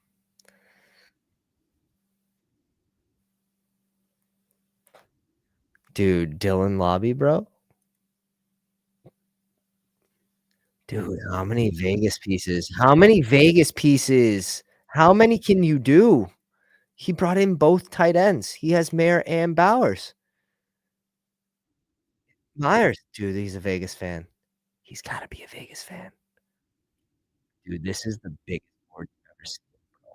Dude, Dylan Lobby, bro. Dude, how many Vegas pieces? How many Vegas pieces? How many can you do? He brought in both tight ends. He has Mayer and Bowers. Myers, dude, he's a Vegas fan. He's got to be a Vegas fan. Dude, this is the biggest board you've ever seen, bro.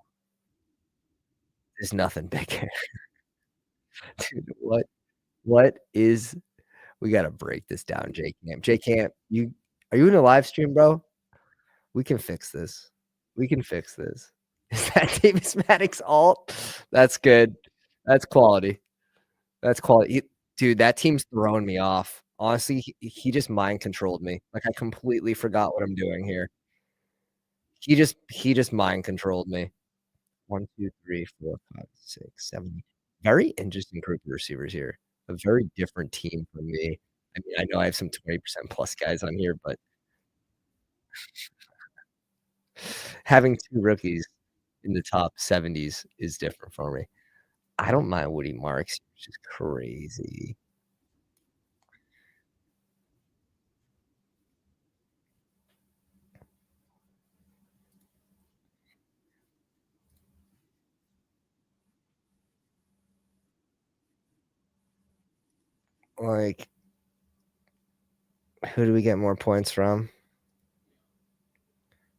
There's nothing bigger. Dude, what is we gotta break this down, J Camp. J Camp, are you in a live stream, bro? We can fix this. We can fix this. Is that Davis Maddox alt? That's good. That's quality. That's quality. Dude, that team's throwing me off. Honestly, he just mind controlled me. Like I completely forgot what I'm doing here. He just mind controlled me. 1, 2, 3, 4, 5, 6, 7. Very interesting group of receivers here. A very different team from me. I mean, I know I have some 20% plus guys on here, but having 2 rookies in the top 70s is different for me. I don't mind Woody Marks, which is crazy. Like, who do we get more points from?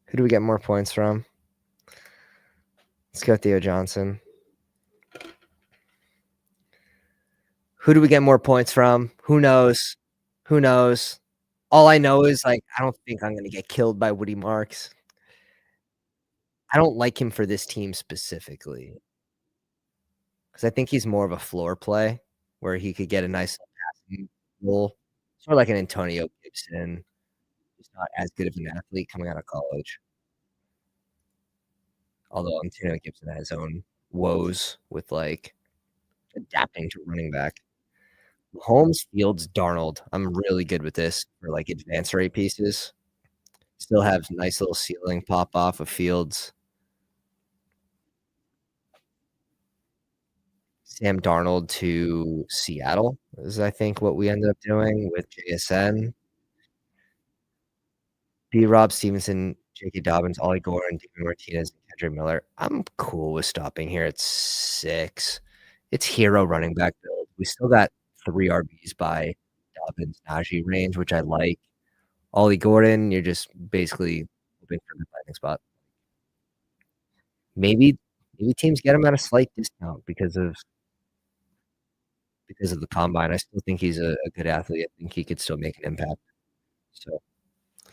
Who do we get more points from? Let's go Theo Johnson. Who do we get more points from? Who knows? Who knows? All I know is, like, I don't think I'm gonna get killed by Woody Marks. I don't like him for this team specifically because I think he's more of a floor play where he could get a nice passing role. Sort of like an Antonio Gibson. He's not as good of an athlete coming out of college. Although Antonio Gibson had his own woes with, like, adapting to running back. Holmes, Fields, Darnold. I'm really good with this for, like, advance rate pieces. Still have nice little ceiling pop off of Fields. Sam Darnold to Seattle is, I think, what we ended up doing with JSN. B. Rob Stevenson, J.K. Dobbins, Ollie Gordon, David Martinez, and Kendrick Miller. I'm cool with stopping here at 6. It's hero running back build. We still got 3 RBs by Dobbins, Najee range, which I like. Ollie Gordon, you're just basically hoping for the landing spot. Maybe teams get him at a slight discount because of the combine. I still think he's a good athlete. I think he could still make an impact. So I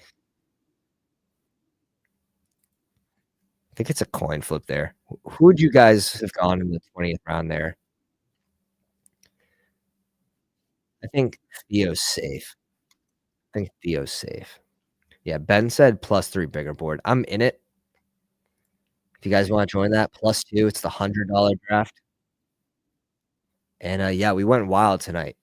think it's a coin flip there. Who would you guys have gone in the 20th round there? I think Theo's safe. Yeah, Ben said +3 bigger board. I'm in it. If you guys want to join that, +2, it's the $100 draft. And yeah, we went wild tonight.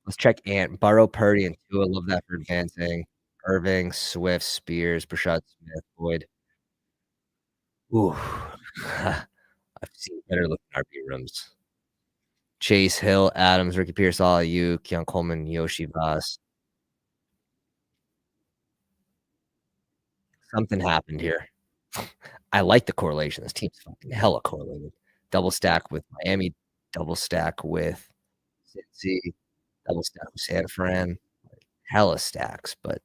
Let's check Ant, Burrow, Purdy, and Tua. Love that for advancing. Irving, Swift, Spears, Brashad Smith, Boyd. Ooh. I've seen better looking RB rooms. Chase Hill, Adams, Ricky Pierce, Ayu, Keon Coleman, Yoshi Voss. Something happened here. I like the correlation. This team's fucking hella correlated. Double stack with Miami, double stack with Cincy, double stack with San Fran. Hella stacks, but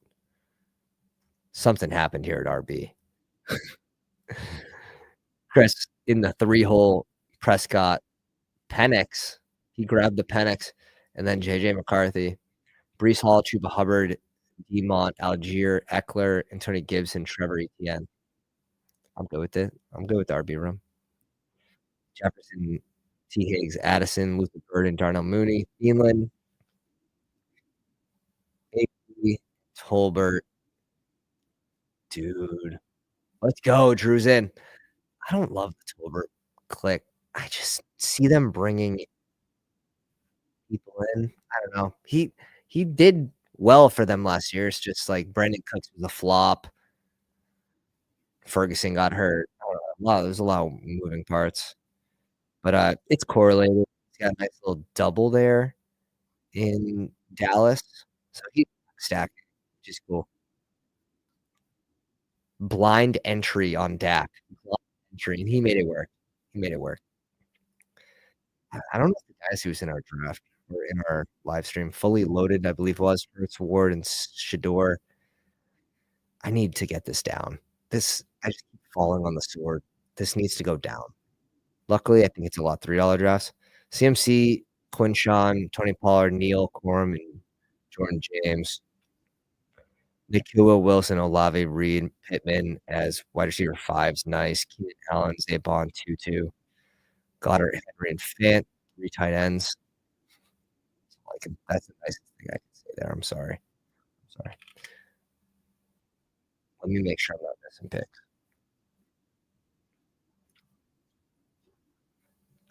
something happened here at RB. Chris in the 3-hole Prescott Penix. He grabbed the Penix, and then JJ McCarthy, Brees Hall, Chuba Hubbard, Demont, Algier, Eckler, Antonio Gibson, Trevor Etienne. I'm good with it. I'm good with the RB room. Jefferson, T. Higgs, Addison, Luther Burden, Darnell Mooney, Thielen, AP, Tolbert. Dude, let's go. Drew's in. I don't love the Tolbert click. I just see them bringing people in. I don't know. He did well for them last year. It's just like Brandon Cooks was a flop. Ferguson got hurt. There's a lot of moving parts. But it's correlated. He's got a nice little double there in Dallas. So he's stacking, which is cool. Blind entry on Dak. Blind entry, and he made it work. I don't know if the guys who was in our draft or in our live stream fully loaded, I believe was Hurts, Ward, and Shador. I need to get this down. I just keep falling on the sword. This needs to go down. Luckily, I think it's a lot $3 drafts. CMC, Quinshawn, Tony Pollard, Neal, Corum, and Jordan James. Nakua, Wilson, Olave, Reed, Pittman as wide receiver 5's nice. Keenan Allen, Zabon, Tutu, Goddard, Henry, and Fant, 3 tight ends. That's the nicest thing I can say there. I'm sorry. Let me make sure I'm not missing picks.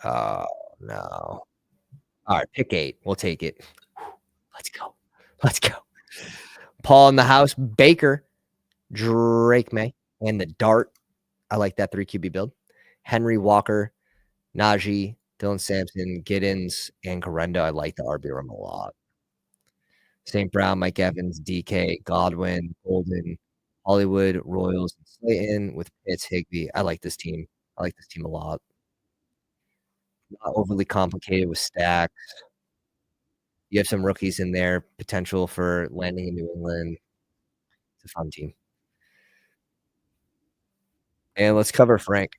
Oh, no. All right, pick 8. We'll take it. Let's go. Paul in the house. Baker, Drake May, and the Dart. I like that 3 QB build. Henry, Walker, Najee, Dylan Sampson, Giddens, and Correndo. I like the RB room a lot. St. Brown, Mike Evans, DK, Godwin, Golden, Hollywood, Royals, and Slayton with Pitts, Higbee. I like this team. I like this team a lot. Not overly complicated with stacks. You have some rookies in there, potential for landing in New England. It's a fun team. And let's cover Frank.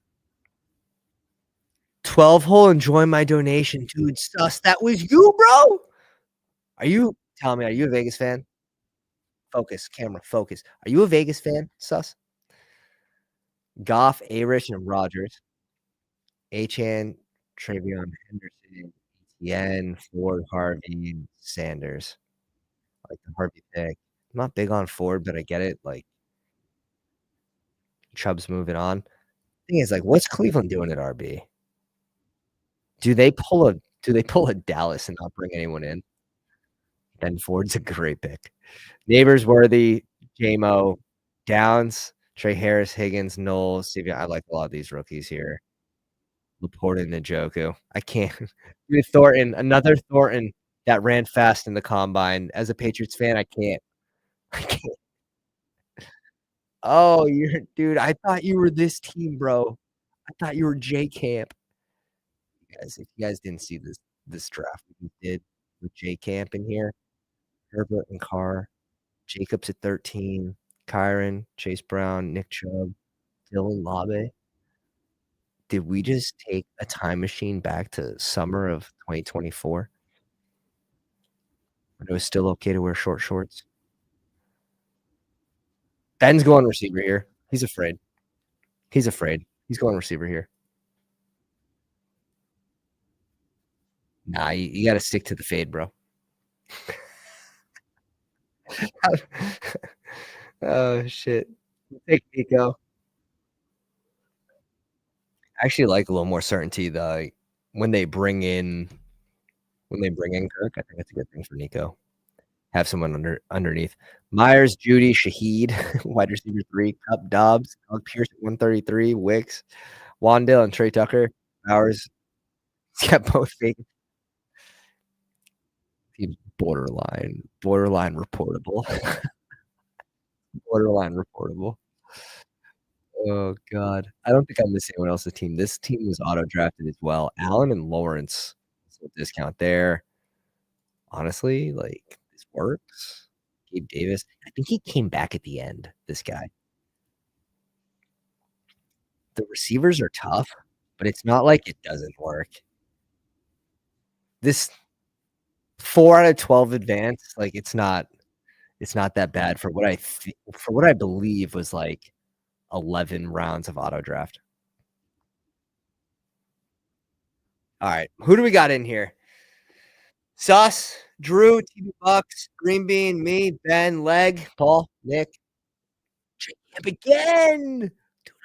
12-hole, enjoy my donation. Dude, sus, that was you, bro? Tell me, are you a Vegas fan? Focus, camera, focus. Are you a Vegas fan, sus? Goff, A-Rich, and Rodgers. Achan, Travion Henderson, Etienne, Ford, Harvey, Sanders. I like the Harvey pick. I'm not big on Ford, but I get it. Like, Chubb's moving on. Thing is, like, what's Cleveland doing at RB? Do they pull a Dallas and not bring anyone in? Ben Ford's a great pick. Neighbors, Worthy, JMO, Downs, Trey Harris, Higgins, Knowles. I like a lot of these rookies here. Laporta and Njoku. I can't. Dude, Thornton, another Thornton that ran fast in the combine. As a Patriots fan, I can't. Oh, dude. I thought you were this team, bro. I thought you were J Camp. Guys, if you guys didn't see this draft we did with J Camp in here, Herbert and Carr, Jacobs at 13, Kyron, Chase Brown, Nick Chubb, Dylan Labe. Did we just take a time machine back to summer of 2024? When it was still okay to wear short shorts? Ben's going receiver here. He's afraid. He's going receiver here. Nah, you got to stick to the fade, bro. Oh, shit. Take Nico. I actually like a little more certainty when they bring in Kirk. I think that's a good thing for Nico. Have someone underneath. Myers, Judy, Shaheed, wide receiver 3, Cup, Dobbs, Alec Pierce at 133, Wicks, Wandale, and Trey Tucker. Bowers, he's got both vacant teams. Borderline reportable. Borderline reportable. Oh god. I don't think I missed anyone else's team. This team was auto drafted as well. Allen and Lawrence, so discount there. Honestly, like, this works. Gabe Davis, I think he came back at the end, this guy. The receivers are tough, but it's not like it doesn't work. This 4 out of 12 advance, like, it's not that bad for what for what I believe was, like, 11 rounds of auto draft. Alright, who do we got in here? Sus, Drew, TV Bucks, Green Bean, me, Ben, Leg, Paul, Nick, J-Camp again! Dude,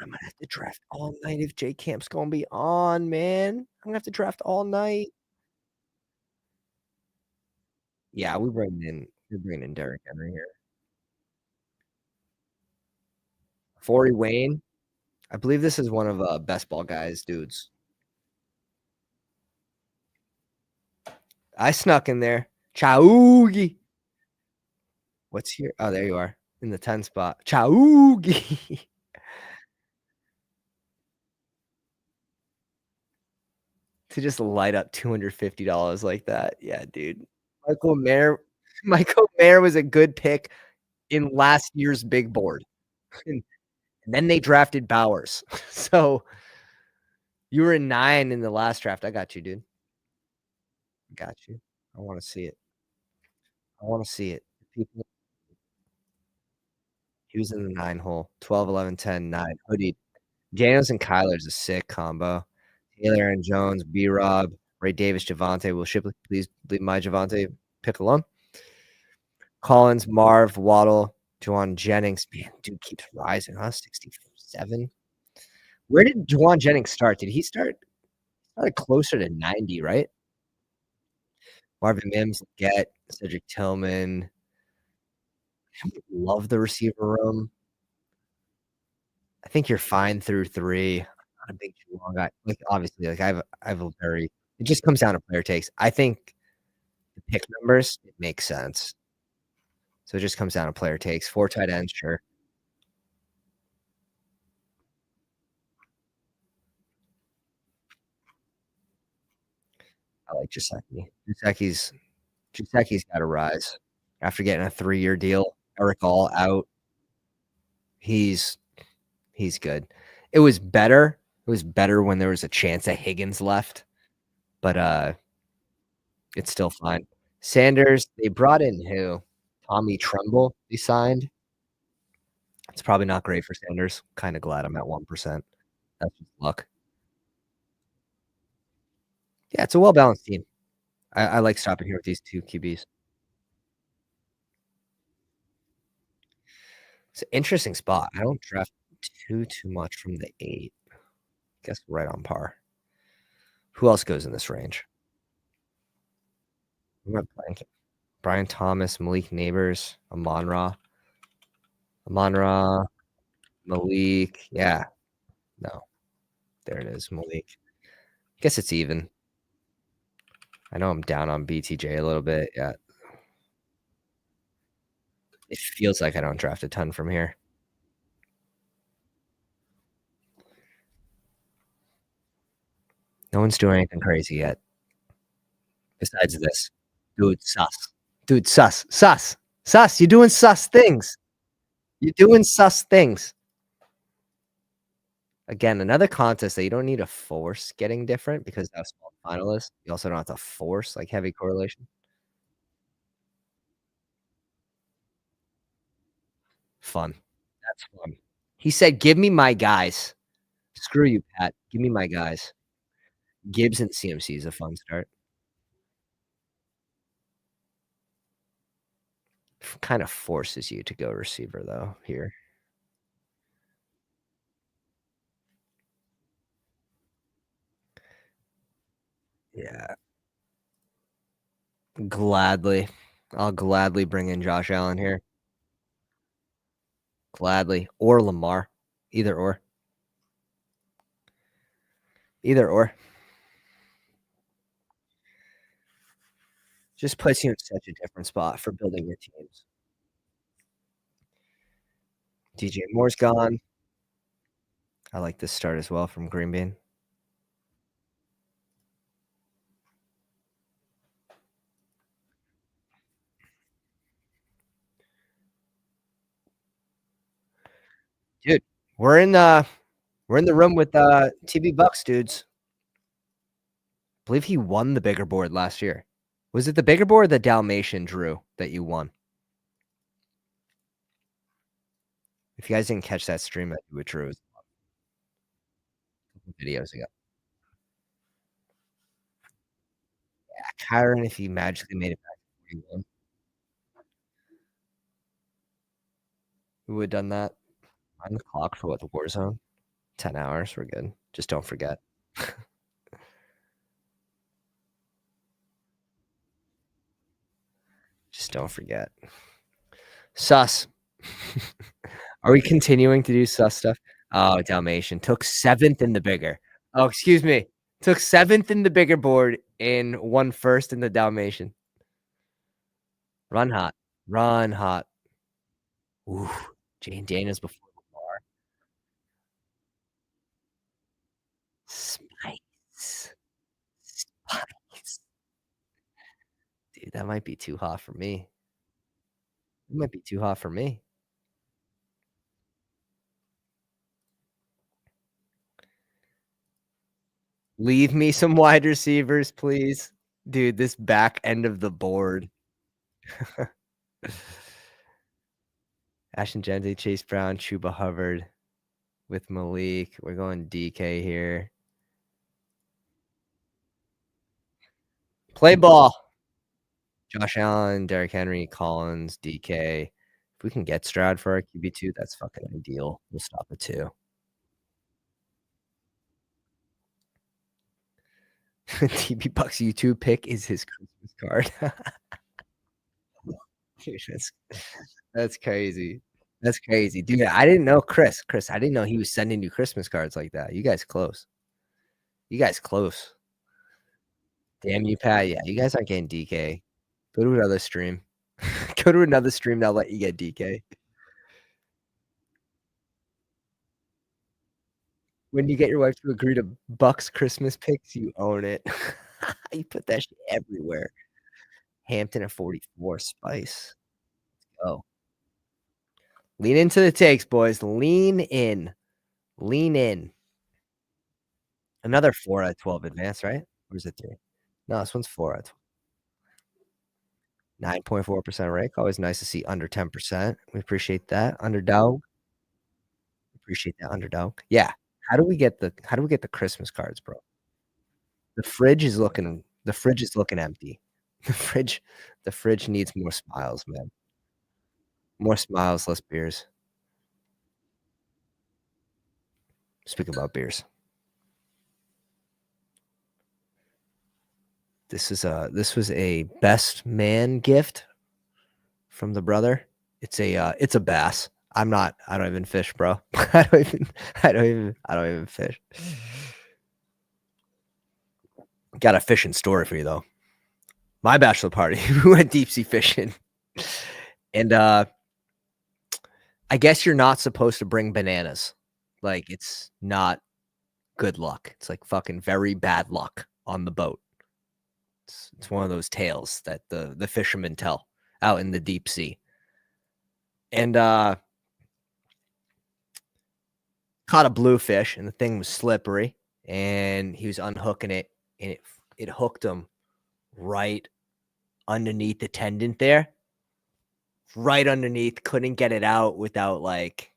I'm gonna have to draft all night if J-Camp's gonna be on, man. I'm gonna have to draft all night. Yeah, we're bringing in Derrick Henry here. Forey Wayne, I believe this is one of, Best Ball Guys' dudes. I snuck in there. Chaugi. What's here? Oh, there you are in the 10 spot. Chaugi. To just light up $250 like that. Yeah, dude. Michael Mayer Michael Mayer was a good pick in last year's big board. And then they drafted Bowers. So you were in 9 in the last draft. I got you, dude. Got you. I wanna see it. I wanna see it. People He was in the 9 hole. 12, 11, 10, 9. Hoodie. Janos and Kyler's a sick combo. Taylor and Jones, B-Rob, Ray Davis, Javonte. Will Shipley please leave my Javonte pick alone? Collins, Marv, Waddle, Juwan Jennings. Man, dude keeps rising, huh? 67. Where did Juwan Jennings start? Did he start closer to 90, right? Marvin Mims, Get, Cedric Tillman. I love the receiver room. I think you're fine through 3. I'm not a big Juwan guy. Like, obviously, like, I have a very it just comes down to player takes. I think the pick numbers, it makes sense. So it just comes down to player takes. 4 tight ends, sure. I like Gesicki. Gesicki's gotta rise. After getting a 3-year deal, Eric All out. He's he's good. It was better when there was a chance that Higgins left, but, it's still fine. Sanders, they brought in who? Tommy Tremble, they signed. It's probably not great for Sanders. Kinda glad I'm at 1%. That's just luck. Yeah, it's a well-balanced team. I like stopping here with these 2 QBs. It's an interesting spot. I don't draft too much from the 8. Guess right on par. Who else goes in this range? I'm not blanking. Brian Thomas, Malik Neighbors, Amon-Ra, Malik. Yeah. No. There it is, Malik. Guess it's even. I know I'm down on BTJ a little bit. Yeah. It feels like I don't draft a ton from here. No one's doing anything crazy yet. Besides this. Dude, sus. Dude, sus. Sus. Sus. You're doing sus things. You're doing sus things. Again, another contest that you don't need to force getting different because how small the final is. You also don't have to force, like, heavy correlation. Fun. That's fun. He said, "Give me my guys." Screw you, Pat. Give me my guys. Gibbs and CMC is a fun start. Kinda forces you to go receiver, though, here. Yeah. Gladly. I'll gladly bring in Josh Allen here. Gladly. Or Lamar. Either or. Either or. Just puts you in such a different spot for building your teams. DJ Moore's gone. I like this start as well from Green Bean. Dude, we're in the room with TV Bucks dudes. I believe he won the bigger board last year. Was it the bigger board or the Dalmatian Drew that you won? If you guys didn't catch that stream that you with Drew videos ago. Yeah, Kyron, if he magically made it back to 41. Who would have done that? On the clock for what, the Warzone? 10 hours, we're good. Just don't forget. Just don't forget. Sus. Are we continuing to do sus stuff? Oh, Dalmatian. Took 7th in the bigger. Oh, excuse me. Took 7th in the bigger board and won 1st in the Dalmatian. Run hot. Run hot. Ooh. Jane Daniels before Lamar. Spice. Spice. Dude, that might be too hot for me. It might be too hot for me. Leave me some wide receivers, please. Dude, this back end of the board. Ashton Jeanty, Chase Brown, Chuba Hubbard with Malik. We're going DK here. Play ball. Josh Allen, Derrick Henry, Collins, DK. If we can get Stroud for our QB2, that's fucking ideal. We'll stop at 2. TB Bucks YouTube pick is his Christmas card. That's crazy. That's crazy. Dude, I didn't know Chris, I didn't know he was sending you Christmas cards like that. You guys close. You guys close. Damn you, Pat. Yeah, you guys aren't getting DK. Go to another stream. Go to another stream and I'll let you get DK. When you get your wife to agree to Bucks Christmas picks, you own it. You put that shit everywhere. Hampton at 44, Spice. Let's go. Lean into the takes, boys. Lean in. Lean in. Another 4 out of 12 advance, right? Or is it 3? No, this one's 4 out of 9.4% rake. Always nice to see under 10%. We appreciate that. Underdog. Appreciate that, Underdog. Yeah. How do we get the Christmas cards, bro? The fridge is looking empty. The fridge needs more smiles, man. More smiles, less beers. Speak about beers. This was a best man gift from the brother. It's a bass. I don't even fish, bro. I don't even fish. Got a fishing story for you though. My bachelor party, we went deep sea fishing. And I guess you're not supposed to bring bananas. Like, it's not good luck. It's like fucking very bad luck on the boat. It's one of those tales that the fishermen tell out in the deep sea. And caught a bluefish, and the thing was slippery, and he was unhooking it, and it hooked him right underneath the tendon there. Right underneath, couldn't get it out without like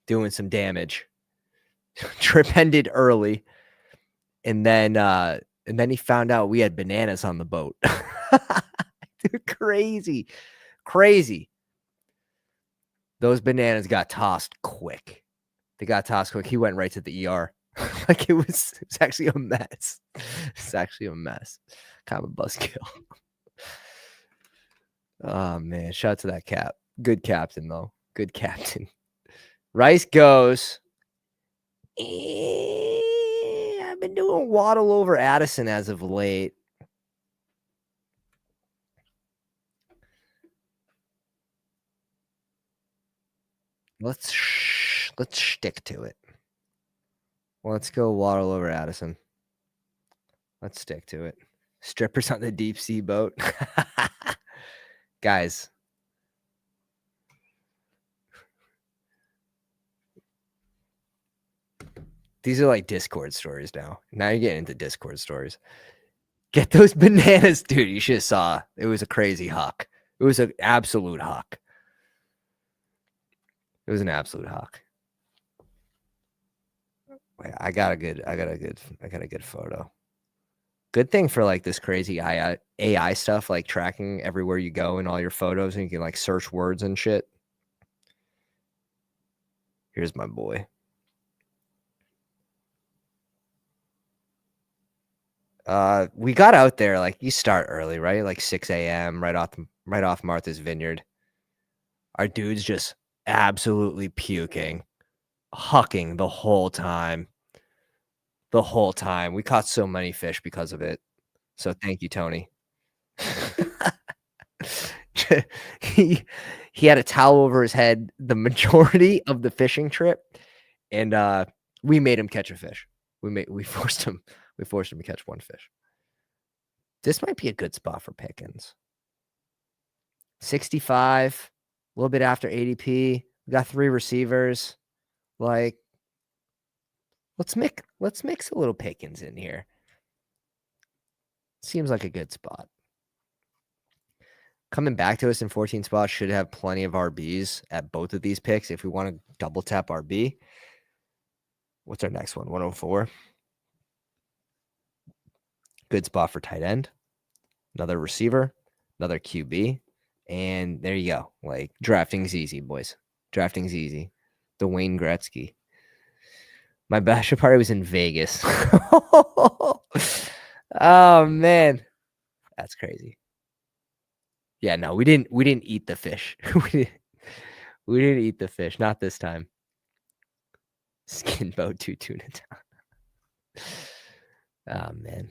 doing some damage. Trip ended early, and then he found out we had bananas on the boat. Dude, crazy. Those bananas got tossed quick. They got tossed quick. He went right to the ER. Like it was actually a mess. It's actually a mess. Kind of a buzzkill. Oh, man. Shout out to that cap. Good captain, though. Good captain. Rice goes. I've been doing Waddle over Addison as of late. Let's stick to it. Let's go Waddle over Addison. Let's stick to it. Strippers on the deep sea boat. Guys. These are like Discord stories now. Now you're getting into Discord stories. Get those bananas, dude. You should have saw. It was a crazy huck. It was an absolute huck. It was an absolute huck. Wait, I got a good photo. Good thing for like this crazy AI stuff, like tracking everywhere you go in all your photos, and you can like search words and shit. Here's my boy. We got out there, like you start early, right? Like 6 a.m. right off Martha's Vineyard. Our dude's just absolutely puking, hucking the whole time. The whole time. We caught so many fish because of it. So thank you, Tony. he had a towel over his head the majority of the fishing trip, and we made him catch a fish. We forced him to catch one fish. This might be a good spot for Pickens. 65, a little bit after ADP. We got 3 receivers. Like, let's mix a little Pickens in here. Seems like a good spot. Coming back to us in 14 spots should have plenty of RBs at both of these picks if we want to double tap RB. What's our next one? 104. Good spot for tight end. Another receiver, another QB. And there you go. Like, drafting's easy, boys. Drafting's easy. The Wayne Gretzky. My bachelor party was in Vegas. Oh, man. That's crazy. Yeah, no, we didn't eat the fish. we didn't eat the fish. Not this time. Skin boat 2 tuna down. Oh, man.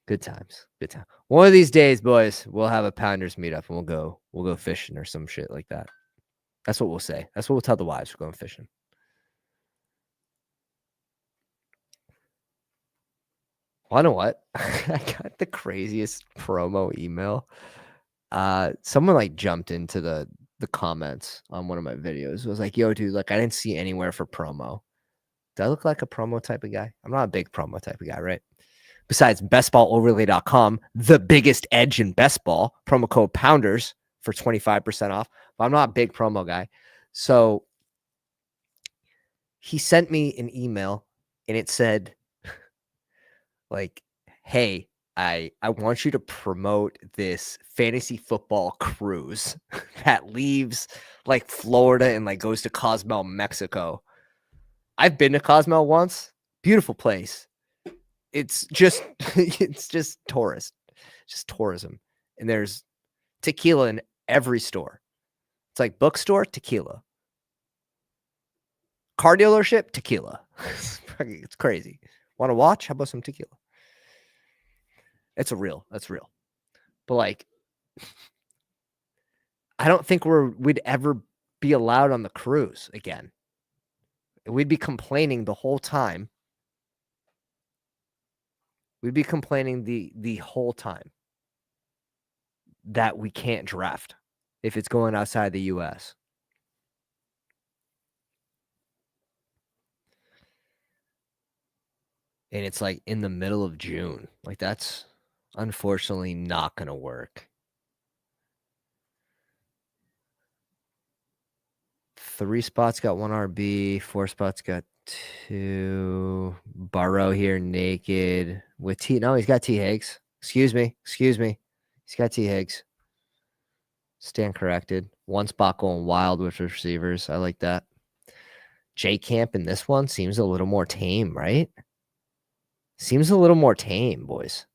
Good times. Good time. One of these days, boys, we'll have a Pounders meetup and we'll go fishing or some shit like that. That's what we'll say. That's what we'll tell the wives. We're going fishing. Well, I know what? I got the craziest promo email. Someone like jumped into the comments on one of my videos. It was like, yo, dude, like I didn't see anywhere for promo. Do I look like a promo type of guy? I'm not a big promo type of guy, right? Besides bestballoverlay.com, the biggest edge in best ball, promo code Pounders for 25% off. But I'm not a big promo guy. So he sent me an email and it said, like, hey, I want you to promote this fantasy football cruise that leaves like Florida and like goes to Cozumel, Mexico. I've been to Cozumel once. Beautiful place. It's just tourist. Just tourism. And there's tequila in every store. It's like bookstore, tequila. Car dealership, tequila. It's crazy. Want to watch? How about some tequila? That's real. But like, I don't think we'd ever be allowed on the cruise again. We'd be complaining the whole time. We'd be complaining the whole time that we can't draft if it's going outside the U.S. And it's like in the middle of June. Like that's unfortunately not going to work. 3 spots got 1 RB. 4 spots got 2. Burrow here naked with T. No, he's got T. Higgs. Excuse me. He's got T. Higgs. Stand corrected. 1 spot going wild with receivers. I like that. J Camp in this one seems a little more tame, right? Seems a little more tame, boys.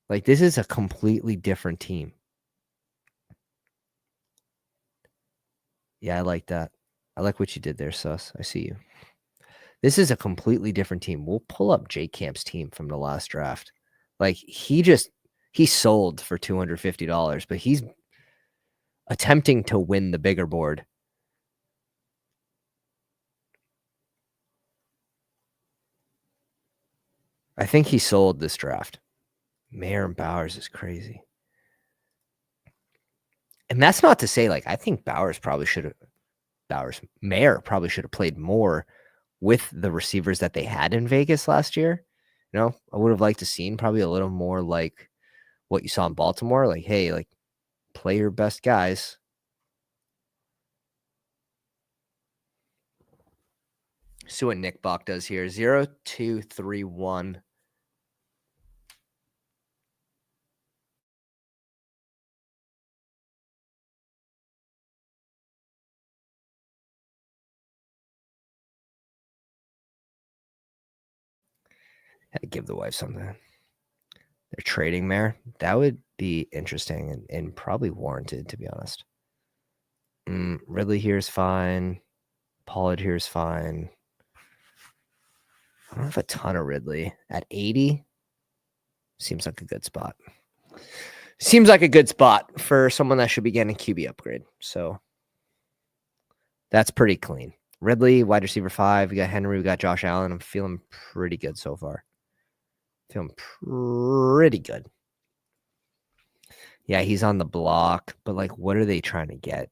Like this is a completely different team. Yeah, I like that. I like what you did there, Sus. I see you. This is a completely different team. We'll pull up Jake Camp's team from the last draft. Like he sold for $250, but he's attempting to win the bigger board. I think he sold this draft. Mayer and Bowers is crazy. And that's not to say, like, I think Mayer probably should have played more with the receivers that they had in Vegas last year. You know, I would have liked to seen probably a little more like what you saw in Baltimore. Like, hey, like, play your best guys. See what Nick Bach does here. 0, 2, 3, 1. Had to give the wife something. They're trading Mayer. That would be interesting and probably warranted, to be honest. Ridley here is fine. Pollard here is fine. I don't have a ton of Ridley. At 80, seems like a good spot. Seems like a good spot for someone that should be getting a QB upgrade. So that's pretty clean. Ridley, wide receiver 5. We got Henry. We got Josh Allen. I'm feeling pretty good so far. Feeling pretty good. Yeah, he's on the block. But, like, what are they trying to get?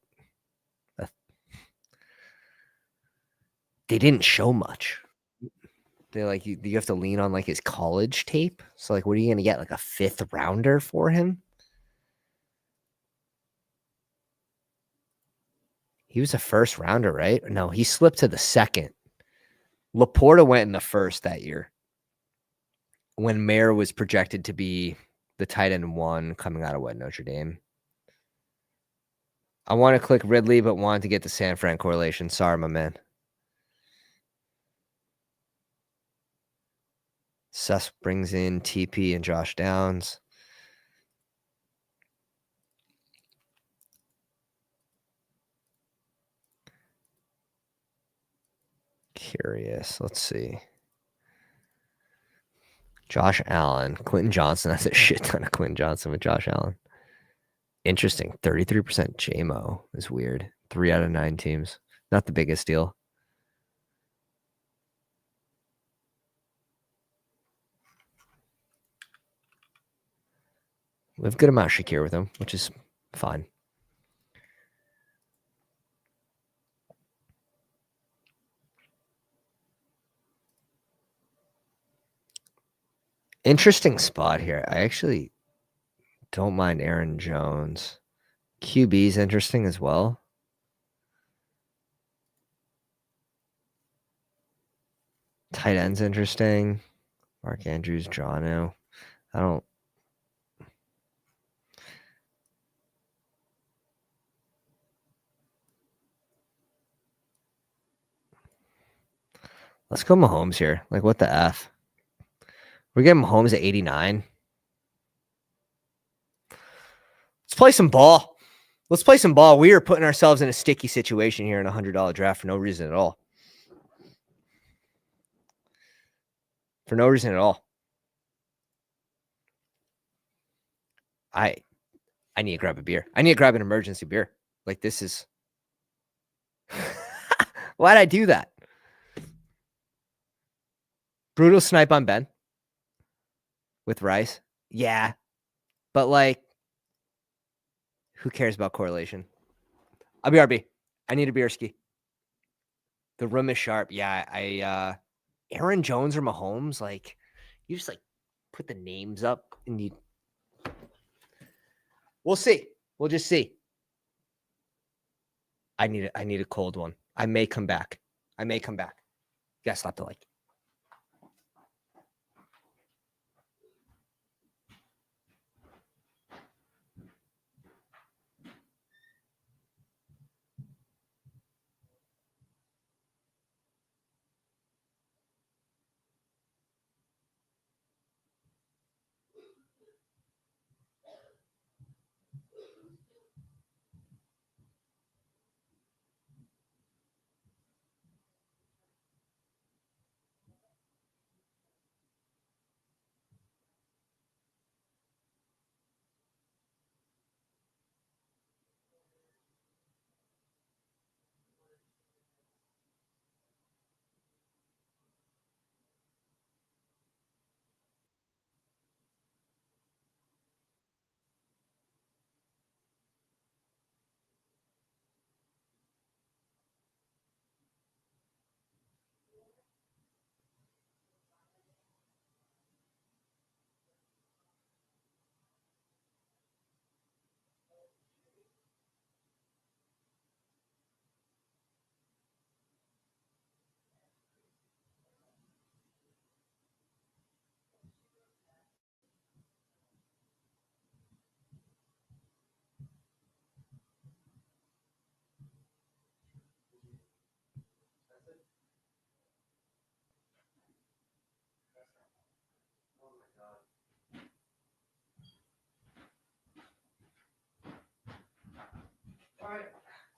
They didn't show much. They like you have to lean on like his college tape. So like, what are you gonna get? Like a 5th rounder for him? He was a 1st rounder, right? No, he slipped to the 2nd. Laporta went in the 1st that year when Mayer was projected to be the tight end 1 coming out of Notre Dame. I want to click Ridley, but wanted to get the San Fran correlation. Sorry, my man. Suss brings in TP and Josh Downs. Curious. Let's see. Josh Allen. Quentin Johnson. That's a shit ton of Quentin Johnson with Josh Allen. Interesting. 33% JMO is weird. 3 out of 9 teams. Not the biggest deal. We have a good amount of Shakir with him, which is fine. Interesting spot here. I actually don't mind Aaron Jones. QB is interesting as well. Tight end's interesting. Mark Andrews, Jono. I don't. Let's go Mahomes here. Like, what the F? We're getting Mahomes at 89. Let's play some ball. Let's play some ball. We are putting ourselves in a sticky situation here in a $100 draft for no reason at all. For no reason at all. I need to grab a beer. I need to grab an emergency beer. Like, this is... Why'd I do that? Brutal snipe on Ben with Rice. Yeah. But, like, who cares about correlation? I'll be RB. I need a beer ski. The room is sharp. Yeah, Aaron Jones or Mahomes, like, you just, like, put the names up and you... We'll see. We'll just see. I need a cold one. I may come back. You gotta slap the like.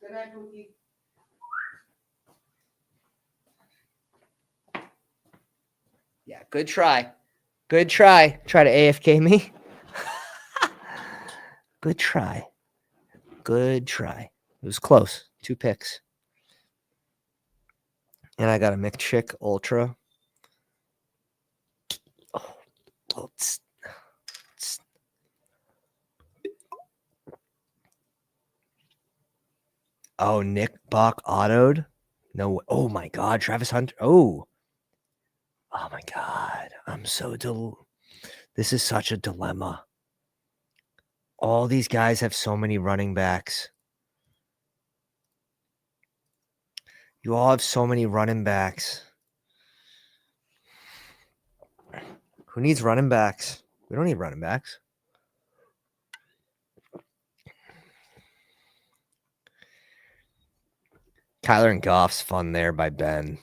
Good night, Pookie. Yeah, good try. Good try. Try to AFK me. Good try. Good try. It was close. 2 picks. And I got a McChick Ultra. Oh, oh, Nick Buck autoed. No. Oh my God, Travis Hunter. Oh my God. I'm so this is such a dilemma. All these guys have so many running backs. You all have so many running backs. Who needs running backs? We don't need running backs. Kyler and Goff's fun there by Ben.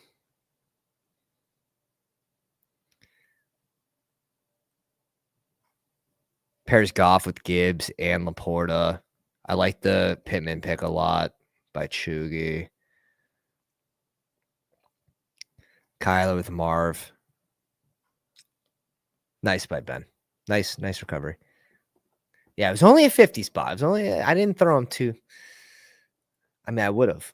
Pairs Goff with Gibbs and Laporta. I like the Pittman pick a lot by Chugi. Kyler with Marv. Nice by Ben. Nice recovery. Yeah, it was only a 50 spot. It was only I didn't throw him too. I mean, I would have.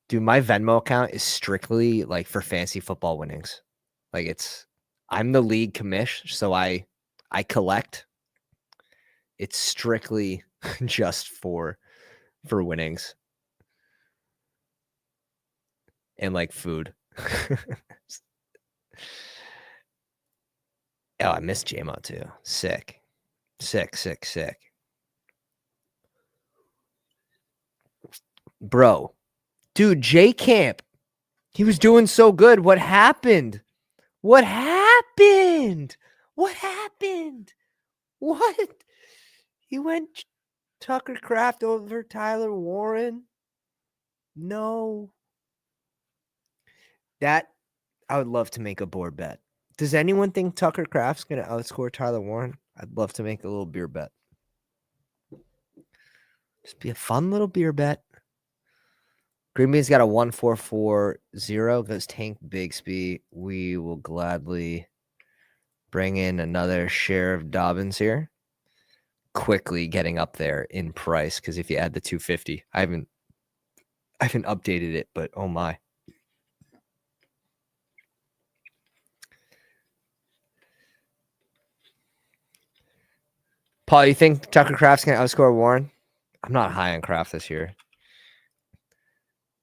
Dude, my Venmo account is strictly like for fantasy football winnings. Like I'm the league commish, so I collect. It's strictly just for winnings and like food. Oh, I missed JMO too. Sick. Bro, dude, J Camp. He was doing so good. What happened? What? He went Tucker Kraft over Tyler Warren? No. That I would love to make a board bet. Does anyone think Tucker Kraft's going to outscore Tyler Warren? I'd love to make a little beer bet. Just be a fun little beer bet. Green Bay's got a 1-4-4-0. Goes Tank Bigsby. We will gladly bring in another share of Dobbins here. Quickly getting up there in price because if you add the 250, I haven't updated it, but oh my. Paul, you think Tucker Kraft's going to outscore Warren? I'm not high on Kraft this year.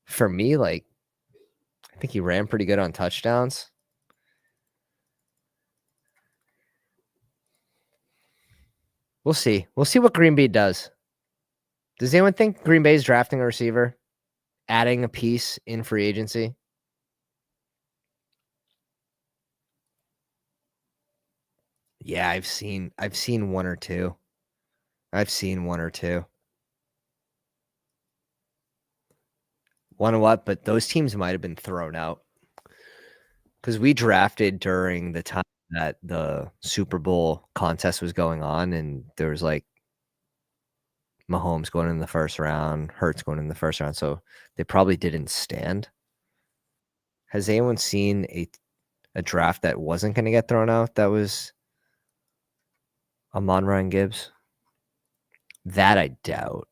For me, like, I think he ran pretty good on touchdowns. We'll see. We'll see what Green Bay does. Does anyone think Green Bay's drafting a receiver? Adding a piece in free agency? Yeah, I've seen one or two. One what? But those teams might have been thrown out. Because we drafted during the time that the Super Bowl contest was going on, and there was like Mahomes going in the first round, Hurts going in the first round, so they probably didn't stand. Has anyone seen a draft that wasn't going to get thrown out that was Amon-Ra and Gibbs? That I doubt.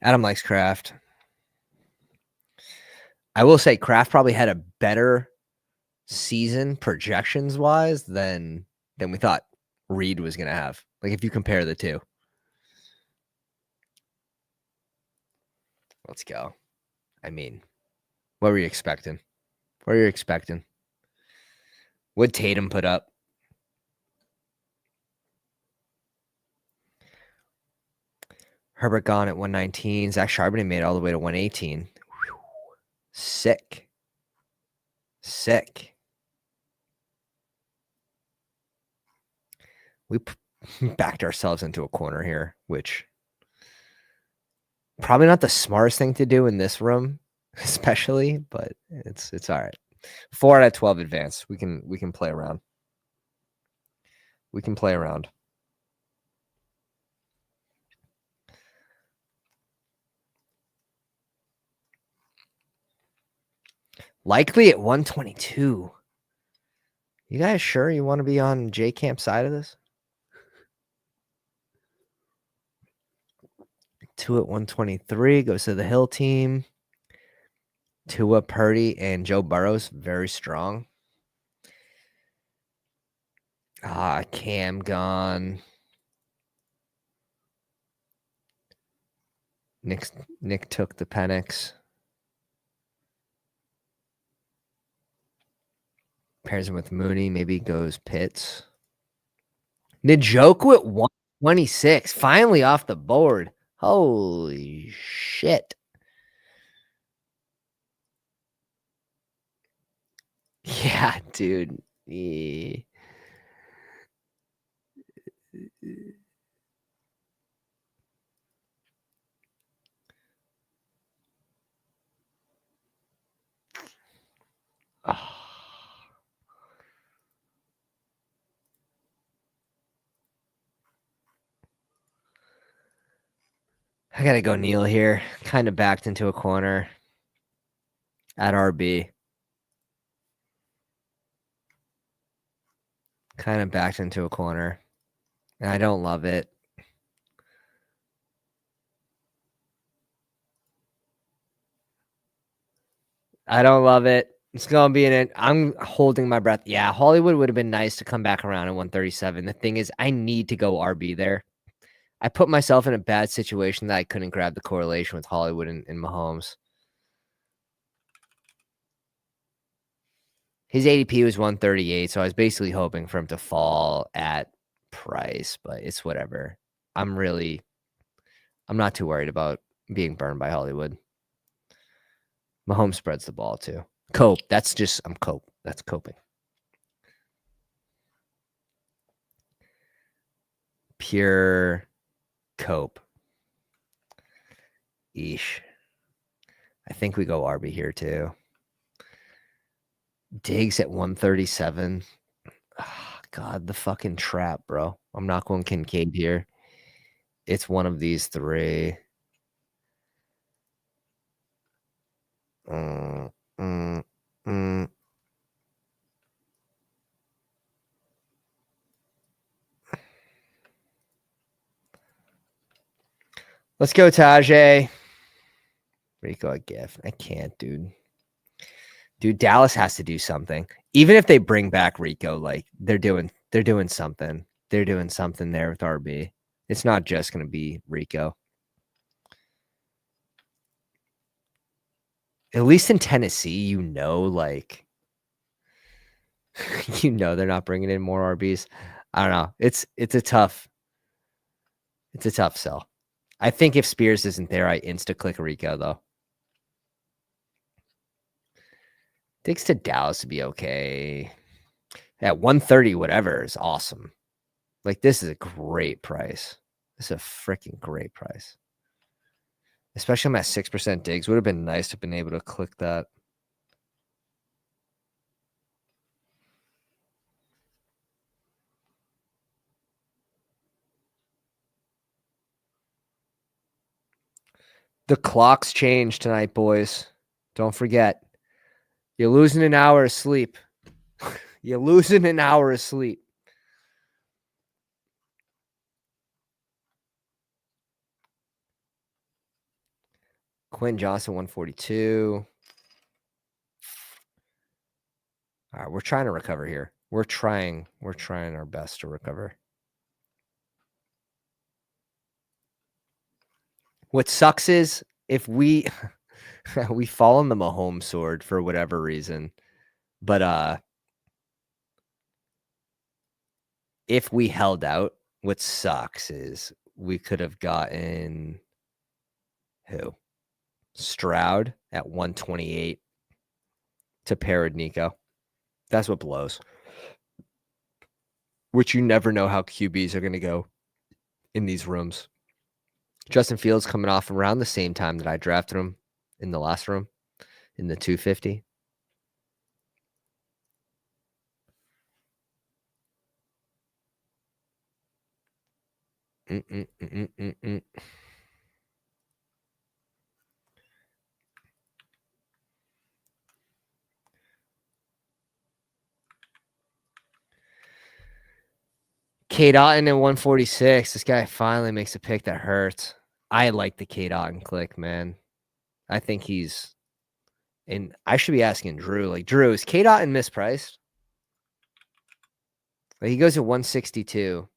Adam likes Kraft. I will say Kraft probably had a better season projections wise than we thought Reed was going to have. Like if you compare the two. Let's go. I mean, what were you expecting? What'd Tatum put up? Herbert gone at 119. Zach Charbonnet made it all the way to 118. Whew. Sick. We backed ourselves into a corner here, which probably not the smartest thing to do in this room, especially, but it's all right. 4 out of 12 advance. We can play around. We can play around. Likely at 122. You guys sure you want to be on J Camp side of this? 2 at 123 goes to the Hill team. Tua, Purdy, and Joe Burrow's very strong. Cam gone. Nick took the Penix. Pairs him with Mooney. Maybe goes Pitts. Njoku at 126. Finally off the board. Holy shit. Yeah, dude. Yeah. Oh. I gotta go kneel here. Kind of backed into a corner at RB. Kind of backed into a corner. And I don't love it. I don't love it. It's going to be in it. I'm holding my breath. Yeah, Hollywood would have been nice to come back around at 137. The thing is, I need to go RB there. I put myself in a bad situation that I couldn't grab the correlation with Hollywood and Mahomes. His ADP was 138, so I was basically hoping for him to fall at price, but it's whatever. I'm not too worried about being burned by Hollywood. Mahomes spreads the ball too. Cope. That's coping. Pure cope. Eesh. I think we go RB here too. Diggs at 137. Oh, God, the fucking trap, bro. I'm not going Kincaid here. It's one of these three. Let's go, Tajay. Rico a gift. I can't, dude. Dude, Dallas has to do something. Even if they bring back Rico, like they're doing something. They're doing something there with RB. It's not just going to be Rico. At least in Tennessee, like they're not bringing in more RBs. I don't know. It's a tough sell. I think if Spears isn't there, I insta-click Rico, though. Diggs to Dallas to be okay. At 130, whatever is awesome. Like, this is a great price. This is a freaking great price. Especially I'm at 6% Diggs. Would have been nice to have been able to click that. The clocks change tonight, boys. Don't forget. You're losing an hour of sleep. You're losing an hour of sleep. Quinn Johnson, 142. All right, we're trying to recover here. We're trying our best to recover. What sucks is if we we fall on the Mahomes sword for whatever reason. But if we held out, what sucks is we could have gotten who? Stroud at 128 to pair with Nico. That's what blows. which you never know how QBs are going to go in these rooms. Justin Fields coming off around the same time that I drafted him in the last room, in the 250. Cade Otton at 146. This guy finally makes a pick that hurts. I like the Cade Otton click, man. I think he's and I should be asking Drew. Like, Drew, is Cade Otton mispriced? Like, he goes at 162.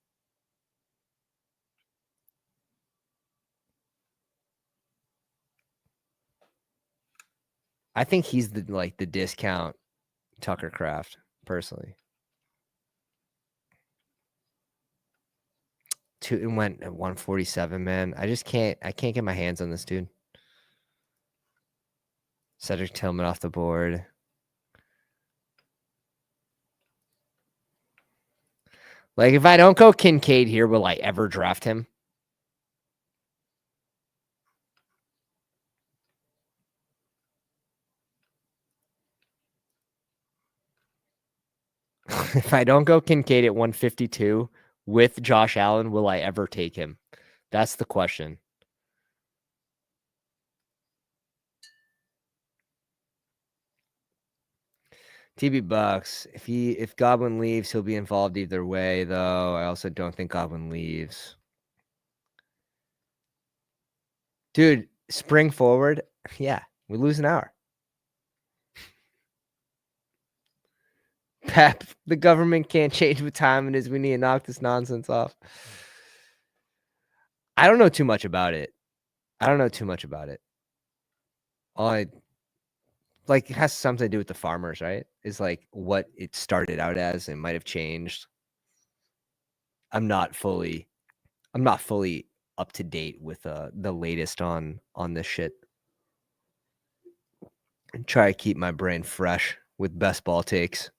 I think he's the discount Tucker Craft, personally. It went at 147, man. I can't get my hands on this dude. Cedric Tillman off the board. Like, if I don't go Kincaid here, will I ever draft him? If I don't go Kincaid at 152 with Josh Allen, will I ever take him? That's the question. TB Bucks. If Godwin leaves, he'll be involved either way, though. I also don't think Godwin leaves. Dude, spring forward. Yeah, we lose an hour. Pep, the government can't change what time it is. We need to knock this nonsense off. I don't know too much about it. All it has something to do with the farmers, right? Is like what it started out as. It might have changed. I'm not fully up to date with the latest on this shit. And try to keep my brain fresh with best ball takes.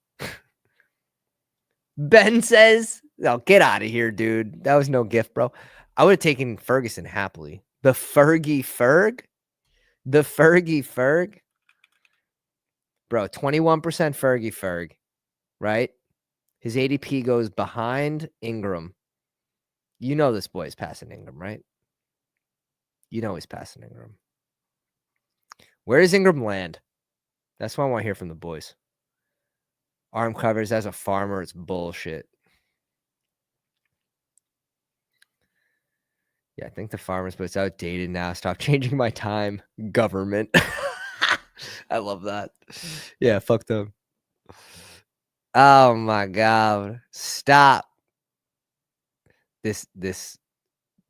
Ben says, "Oh, get out of here, dude. That was no gift, bro. I would have taken Ferguson happily. The Fergie Ferg? Bro, 21% Fergie Ferg, right? His ADP goes behind Ingram. You know this boy is passing Ingram, right? You know he's passing Ingram. Where does Ingram land? That's what I want to hear from the boys. Arm covers as a farmer, it's bullshit. Yeah, I think the farmers, but it's outdated now. Stop changing my time, government. I love that. Yeah, fuck them. Oh my god. Stop. This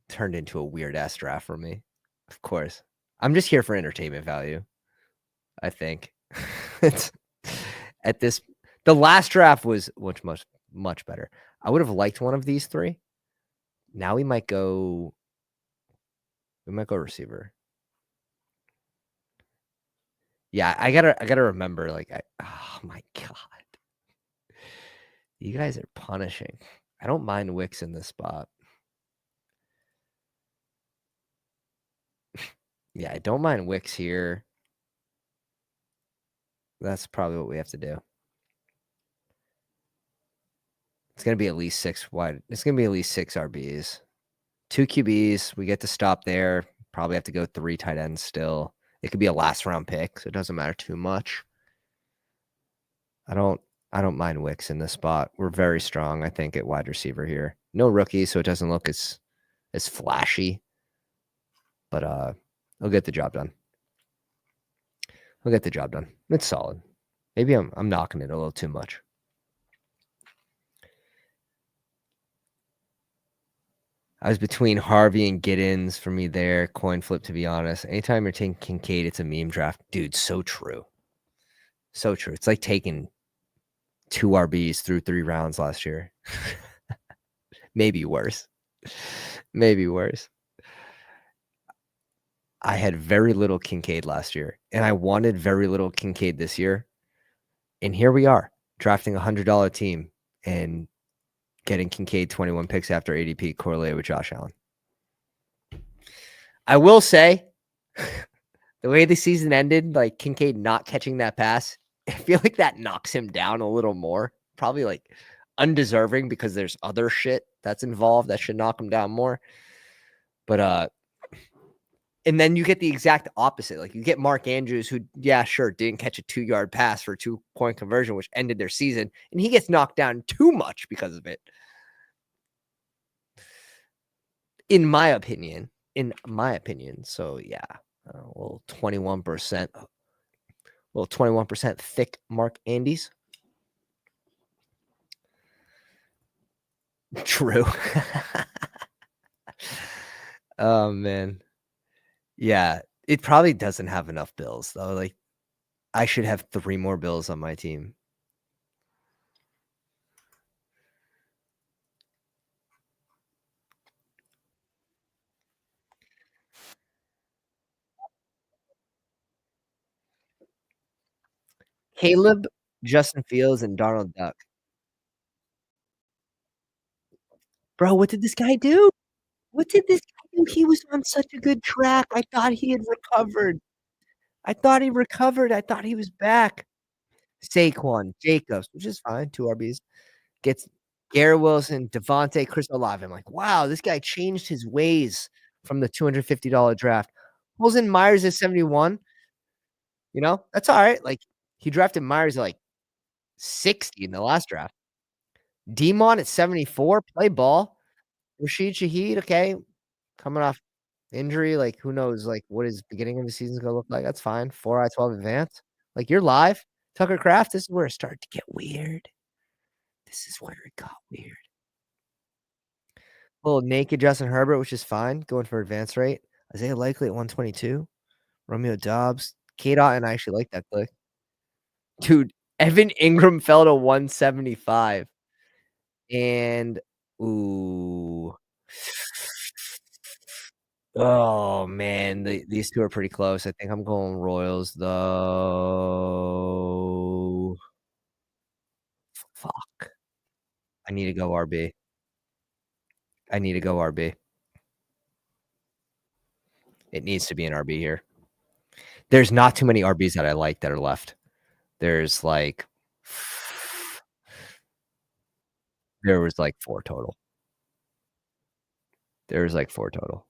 turned into a weird ass draft for me. Of course. I'm just here for entertainment value. I think. It's at this the last draft was much better. I would have liked one of these three. Now we might go receiver. Yeah, I gotta remember, like, oh my god. You guys are punishing. I don't mind Wicks in this spot. Yeah, I don't mind Wicks here. That's probably what we have to do. It's going to be at least 6 wide. It's going to be at least 6 RBs. 2 QBs. We get to stop there. Probably have to go 3 tight ends still. It could be a last round pick, so it doesn't matter too much. I don't mind Wicks in this spot. We're very strong, I think, at wide receiver here. No rookie, so it doesn't look as flashy. But he'll get the job done. It's solid. Maybe I'm knocking it a little too much. I was between Harvey and Giddens for me there. Coin flip, to be honest. Anytime you're taking Kincaid, it's a meme draft. Dude, so true. So true. It's like taking 2 RBs through 3 rounds last year. Maybe worse. I had very little Kincaid last year, and I wanted very little Kincaid this year. And here we are, drafting a $100 team, and getting Kincaid 21 picks after ADP correlated with Josh Allen. I will say, the way the season ended, like Kincaid not catching that pass, I feel like that knocks him down a little more. Probably like undeserving because there's other shit that's involved that should knock him down more. But and then you get the exact opposite. Like you get Mark Andrews, who, yeah, sure, didn't catch a 2-yard pass for a 2-point conversion, which ended their season, and he gets knocked down too much because of it. In my opinion. So yeah, a little 21%, little 21% thick Mark Andes. True. Oh man. Yeah, it probably doesn't have enough bills though. Like I should have 3 more bills on my team. Caleb, Justin Fields, and Darnold Duck. Bro, what did this guy do? What did this guy do? He was on such a good track. I thought he had recovered. I thought he recovered. I thought he was back. Saquon, Jacobs, which is fine, 2 RBs. Gets Garrett Wilson, Devontae, Chris Olave. I'm like, wow, this guy changed his ways from the $250 draft. Pulls in Myers at 71. That's all right. Like he drafted Myers at like 60 in the last draft. Demon at 74, play ball. Rashid Shaheed, okay, coming off injury, like who knows, like what his beginning of the season is gonna look like. That's fine. 4i12 advance. Like you're live. Tucker Craft, this is where it started to get weird. This is where it got weird. Little naked Justin Herbert, which is fine, going for advance rate. Isaiah Likely at 122. Romeo Dobbs. K-Dot, and I actually like that click. Dude, Evan Ingram fell to 175. And ooh. Oh man, these 2 are pretty close. I think I'm going Royals though. Fuck. I need to go RB. I need to go RB. It needs to be an RB here. There's not too many RBs that I like that are left. There's like there was like 4 total. There was like 4 total.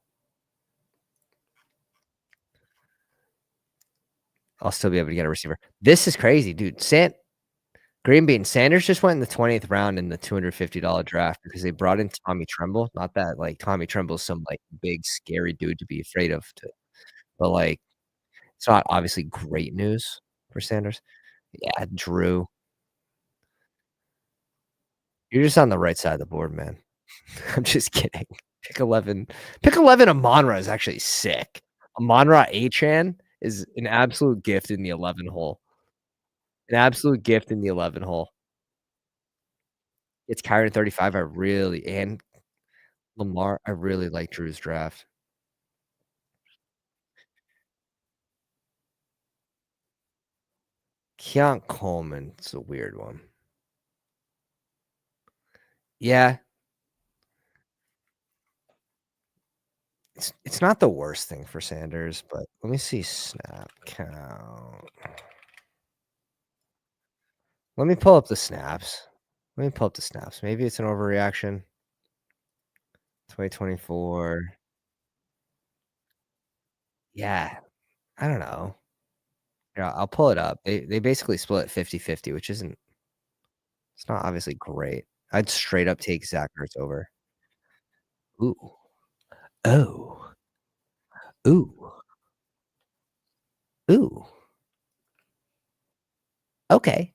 I'll still be able to get a receiver. This is crazy, dude. Green Bean Sanders just went in the 20th round in the $250 draft because they brought in Tommy Tremble. Not that like Tommy Tremble's some like big scary dude to be afraid of, but like it's not obviously great news for Sanders. Yeah, Drew. You're just on the right side of the board, man. I'm just kidding. Pick 11. Pick 11 Amon-Ra is actually sick. Amon-Ra Achan is an absolute gift in the 11 hole. An absolute gift in the 11 hole. It's Kyron 35. And Lamar, I really like Drew's draft. Keon Coleman, it's a weird one. Yeah. It's not the worst thing for Sanders, but let me see snap count. Let me pull up the snaps. Maybe it's an overreaction. 2024. Yeah. I don't know. Yeah, I'll pull it up. They basically split 50-50, which isn't it's not obviously great. I'd straight up take Zach Ertz over. Ooh. Oh. Ooh. Ooh. Okay.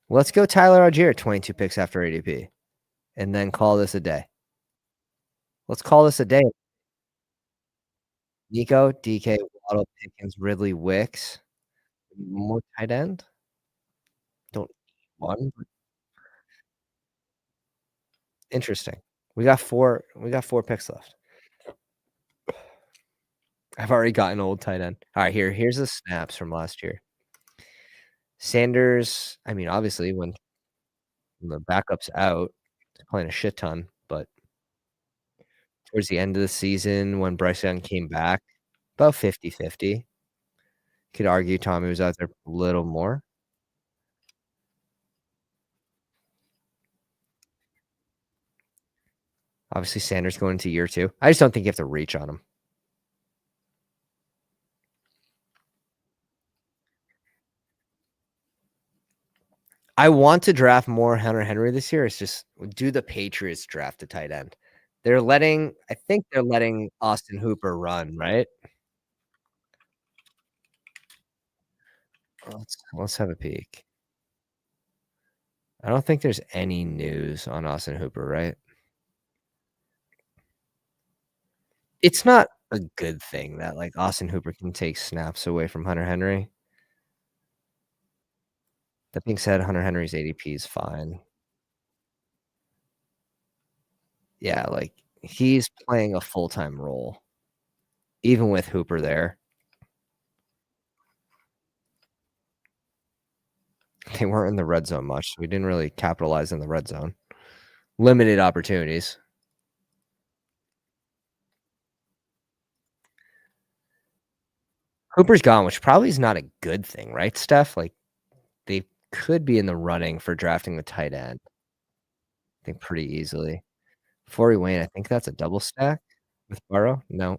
Let's go Tyler Algier, 22 picks after ADP, and then call this a day. Let's call this a day. Nico, DK, Waddle, Pickens, Ridley, Wicks. One more tight end? Don't one. Interesting. We got 4 picks left. I've already got an old tight end. All right, here's the snaps from last year. Sanders, I mean, obviously when the backup's out, He's playing a shit ton, but towards the end of the season when Bryce Young came back, about 50-50. Could argue Tommy was out there a little more. Obviously, Sanders going into year 2. I just don't think you have to reach on him. I want to draft more Hunter Henry this year. It's just do the Patriots draft a tight end? I think they're letting Austin Hooper run, right? Let's have a peek. I don't think there's any news on Austin Hooper, right? It's not a good thing that, like, Austin Hooper can take snaps away from Hunter Henry. That being said, Hunter Henry's ADP is fine. Yeah, like, he's playing a full-time role, even with Hooper there. They weren't in the red zone much, so we didn't really capitalize in the red zone. Limited opportunities. Hooper's gone, which probably is not a good thing, right, Steph? Like, they could be in the running for drafting the tight end, I think pretty easily. Before Wayne, I think that's a double stack with Burrow? No.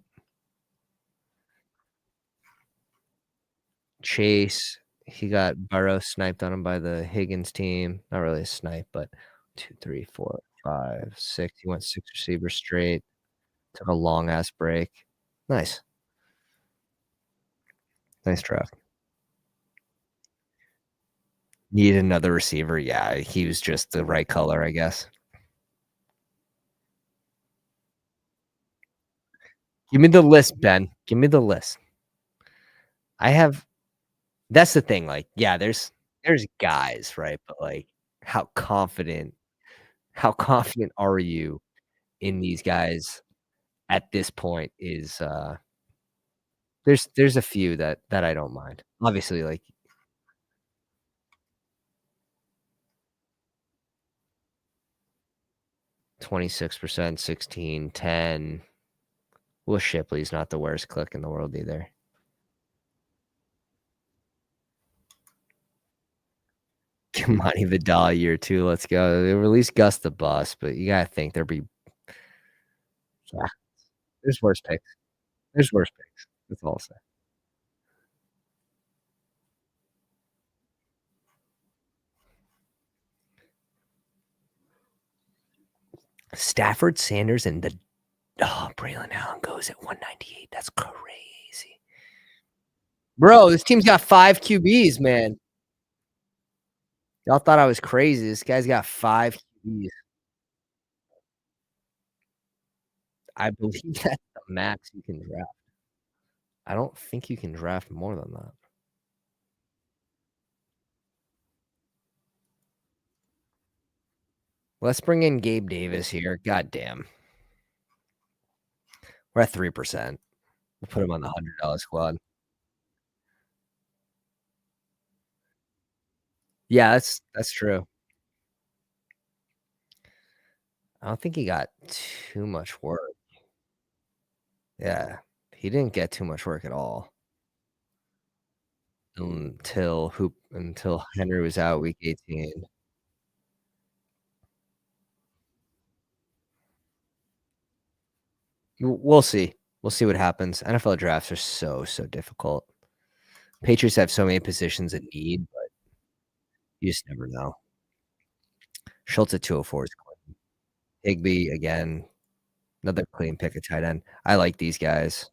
Chase, he got Burrow sniped on him by the Higgins team. Not really a snipe, but 2, 3, 4, 5, 6. He went 6 receivers straight, took a long ass break. Nice. Nice draft. Need another receiver. Yeah, he was just the right color, I guess. Give me the list, Ben. Give me the list. I have that's the thing, like, yeah, there's guys, right? But, like, how confident how confident are you in these guys at this point is, there's a few that I don't mind. Obviously, like 26%, 16, 10. Will Shipley's not the worst click in the world either. Kimani Vidal year 2, let's go. They released Gus the Bus, but you gotta think there'd be yeah, there's worse picks. There's worse picks. That's all I'll say. Stafford, Sanders, and the Braylon Allen goes at 198. That's crazy. Bro, this team's got 5 QBs, man. Y'all thought I was crazy. This guy's got 5 QBs. I believe that's the max you can draft. I don't think you can draft more than that. Let's bring in Gabe Davis here. God damn. We're at 3%. We'll put him on the $100 squad. Yeah, that's true. I don't think he got too much work. Yeah. He didn't get too much work at all until Henry was out week 18. We'll see. We'll see what happens. NFL drafts are so difficult. Patriots have so many positions in need, but you just never know. Schultz at 204 is clean. Higbee again, another clean pick at tight end. I like these guys.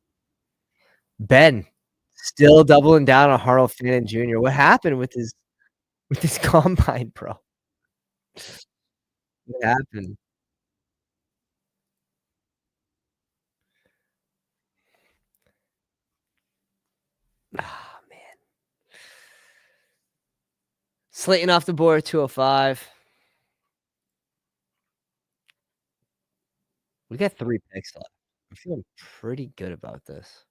Ben still doubling down on Harold Fannin Jr. What happened with his combine, bro? What happened? Ah, man. Slayton off the board, 205. We got 3 picks left. I'm feeling pretty good about this.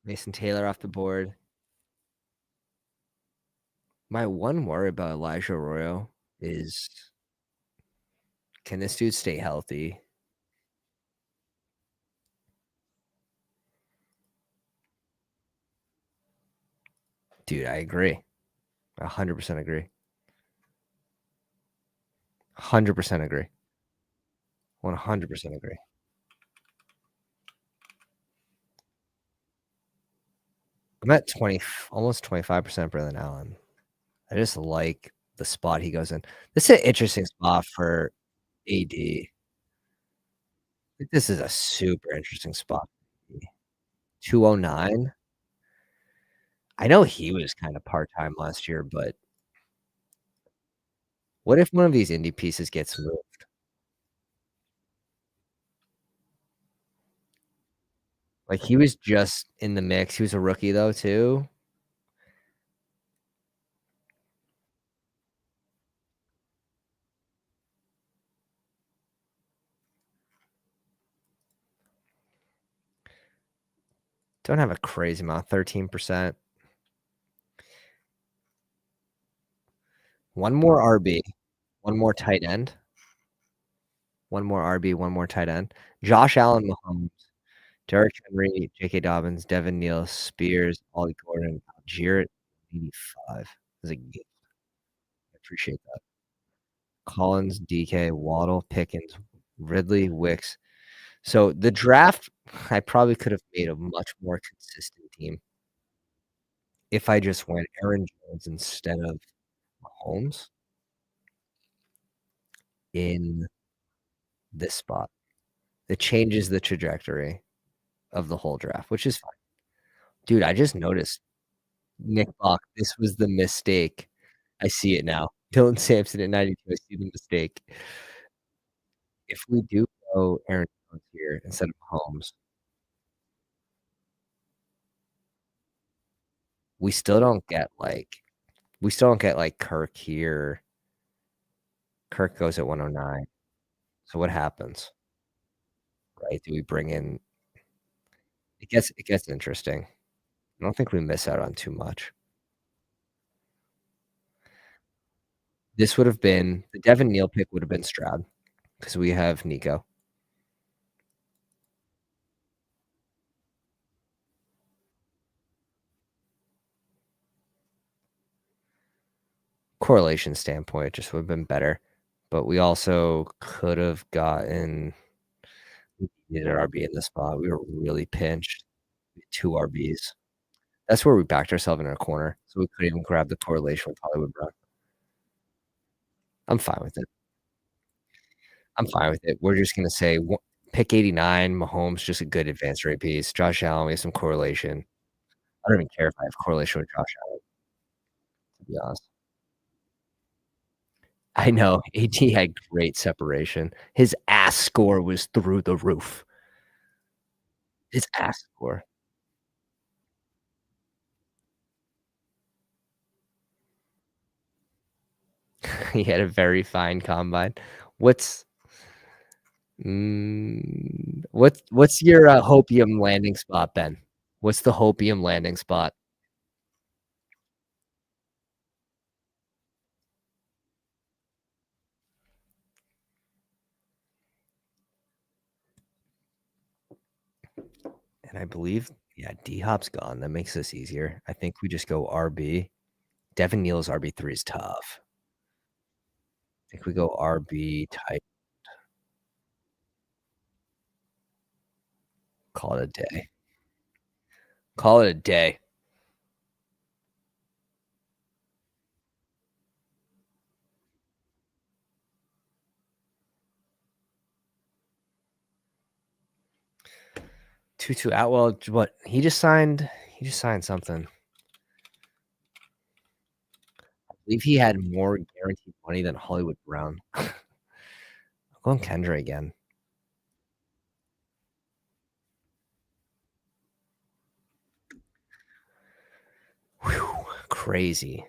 Mason Taylor off the board. My one worry about Elijah Arroyo is can this dude stay healthy? Dude, I agree. 100% agree. 100% agree. 100% agree. I'm at 20, almost 25% Braylon Allen. I just like the spot he goes in. This is an interesting spot for AD. This is a super interesting spot. 209. I know he was kind of part-time last year, but what if one of these indie pieces gets moved? Like, he was just in the mix. He was a rookie, though, too. Don't have a crazy amount, 13%. One more RB, one more tight end. One more RB, one more tight end. Josh Allen, Mahomes, Derrick Henry, J.K. Dobbins, Devin Neal, Spears, Ollie Gordon, Jarrett, 85. That's a gift. I appreciate that. Collins, DK, Waddle, Pickens, Ridley, Wicks. So the draft, I probably could have made a much more consistent team if I just went Aaron Jones instead of Mahomes in this spot. It changes the trajectory of the whole draft, which is fine. Dude, I just noticed Nick Bach, this was the mistake. I see it now. Dylan Sampson at 92, I see the mistake. If we do go Aaron Jones here instead of Mahomes, we still don't get like Kirk here. Kirk goes at 109. So what happens? Right? Do we bring in it gets interesting. I don't think we miss out on too much. This would have been the Devin Neal pick would have been Stroud because we have Nico. Correlation standpoint, it just would have been better. But we also could have gotten we needed an RB in the spot. We were really pinched. We had 2 RBs. That's where we backed ourselves in a corner, so we couldn't even grab the correlation with Hollywood Brown. I'm fine with it. I'm fine with it. We're just gonna say pick 89, Mahomes, just a good advance rate piece. Josh Allen, we have some correlation. I don't even care if I have correlation with Josh Allen, to be honest. I know. AT had great separation. His ass score was through the roof. His ass score. He had a very fine combine. What's what's your, hopium landing spot, Ben? What's the hopium landing spot? And I believe, yeah, D-Hop's gone. That makes this easier. I think we just go RB. Devin Neal's RB3 is tough. I think we go RB type. Call it a day. Call it a day. Tutu Atwell, what he just signed something. I believe he had more guaranteed money than Hollywood Brown. I'm going Kendra again. Whew, crazy.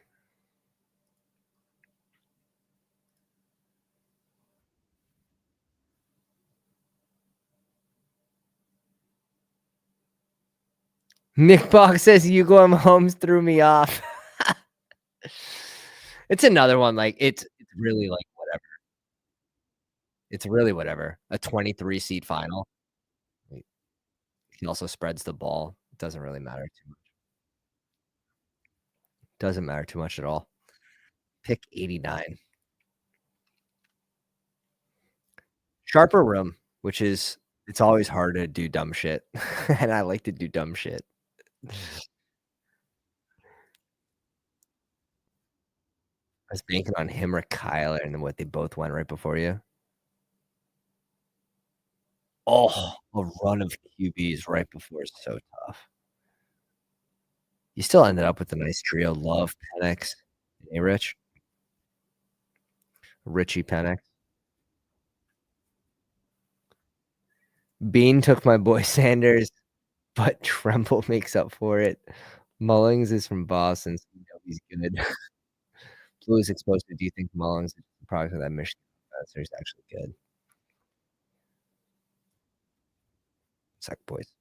Nick Box says Hugo Mahomes threw me off. It's another one. Like it's really, like, whatever. It's really whatever. A 23 seed final. Like, he also spreads the ball. It doesn't really matter too much. Doesn't matter too much at all. Pick 89. Sharper room, which is it's always hard to do dumb shit, and I like to do dumb shit. I was banking on him or Kyler, and then what, they both went right before you? Oh, a run of QBs right before is so tough. You still ended up with a nice trio. Love, Penix, and A-Rich. Richie Penix. Bean took my boy Sanders, but Tremble makes up for it. Mullings is from Boston, so you know he's good. Blue is exposed to do you think Mullings is the product of that Michigan defense, or he's actually good? Suck, boys.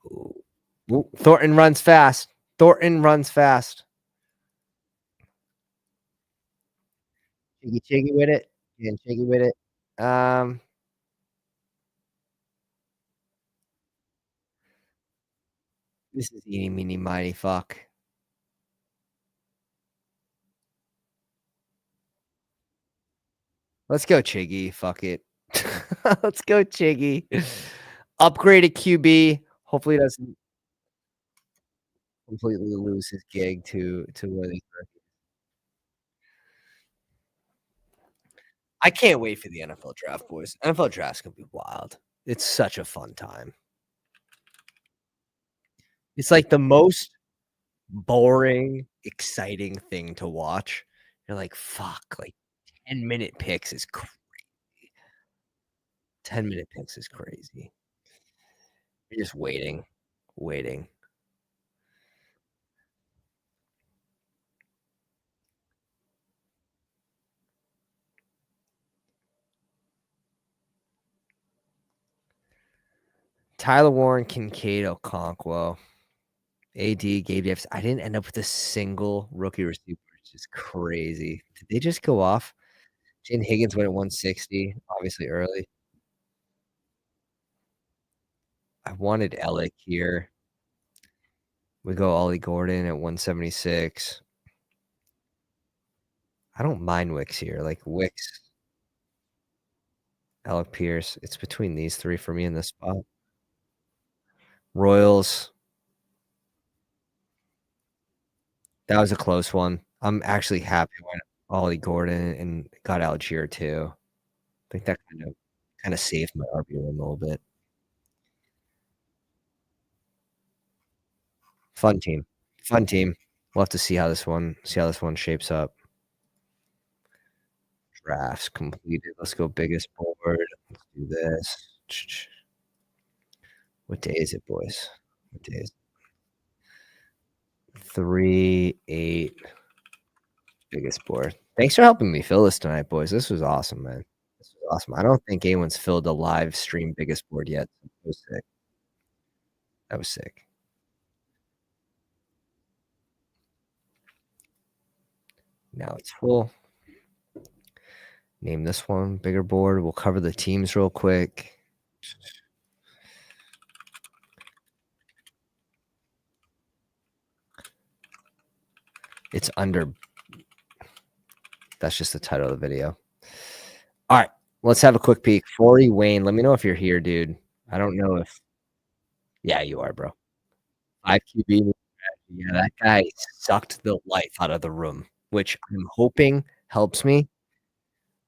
Ooh. Ooh, Thornton runs fast. Thornton runs fast. Chiggy chiggy with it. And chiggy with it. This is eeny meeny miny fuck. Let's go Chiggy. Fuck it. Let's go Chiggy. Upgraded QB. Hopefully he doesn't completely lose his gig to where they were. I can't wait for the NFL draft, boys. NFL draft's gonna be wild. It's such a fun time. It's like the most boring, exciting thing to watch. You're like, fuck, like 10-minute picks is 10-minute picks is crazy. You're just waiting, waiting. Tyler Warren, Kincaid, Okonkwo, AD, Gabe Davis. I didn't end up with a single rookie receiver, which is crazy. Did they just go off? Jane Higgins went at 160, obviously early. I wanted Ellick here. We go Ollie Gordon at 176. I don't mind Wicks here. Like Wicks, Alec Pierce. It's between these three for me in this spot. Royals. That was a close one. I'm actually happy when Ollie Gordon and got Algier too. I think that kind of saved my RB room a little bit. Fun team. Fun team. We'll have to see how this one shapes up. Drafts completed. Let's go biggest board. Let's do this. What day is it, boys? What day is it? 3, 8. Biggest board. Thanks for helping me fill this tonight, boys. This was awesome, man. This was awesome. I don't think anyone's filled a live stream biggest board yet. That was sick. That was sick. Now it's full. Name this one. Bigger board. We'll cover the teams real quick. It's under. That's just the title of the video. All right. Let's have a quick peek. Forey Wayne. Let me know if you're here, dude. I don't know if. Yeah, you are, bro. 5 QB. Yeah, that guy sucked the life out of the room, which I'm hoping helps me.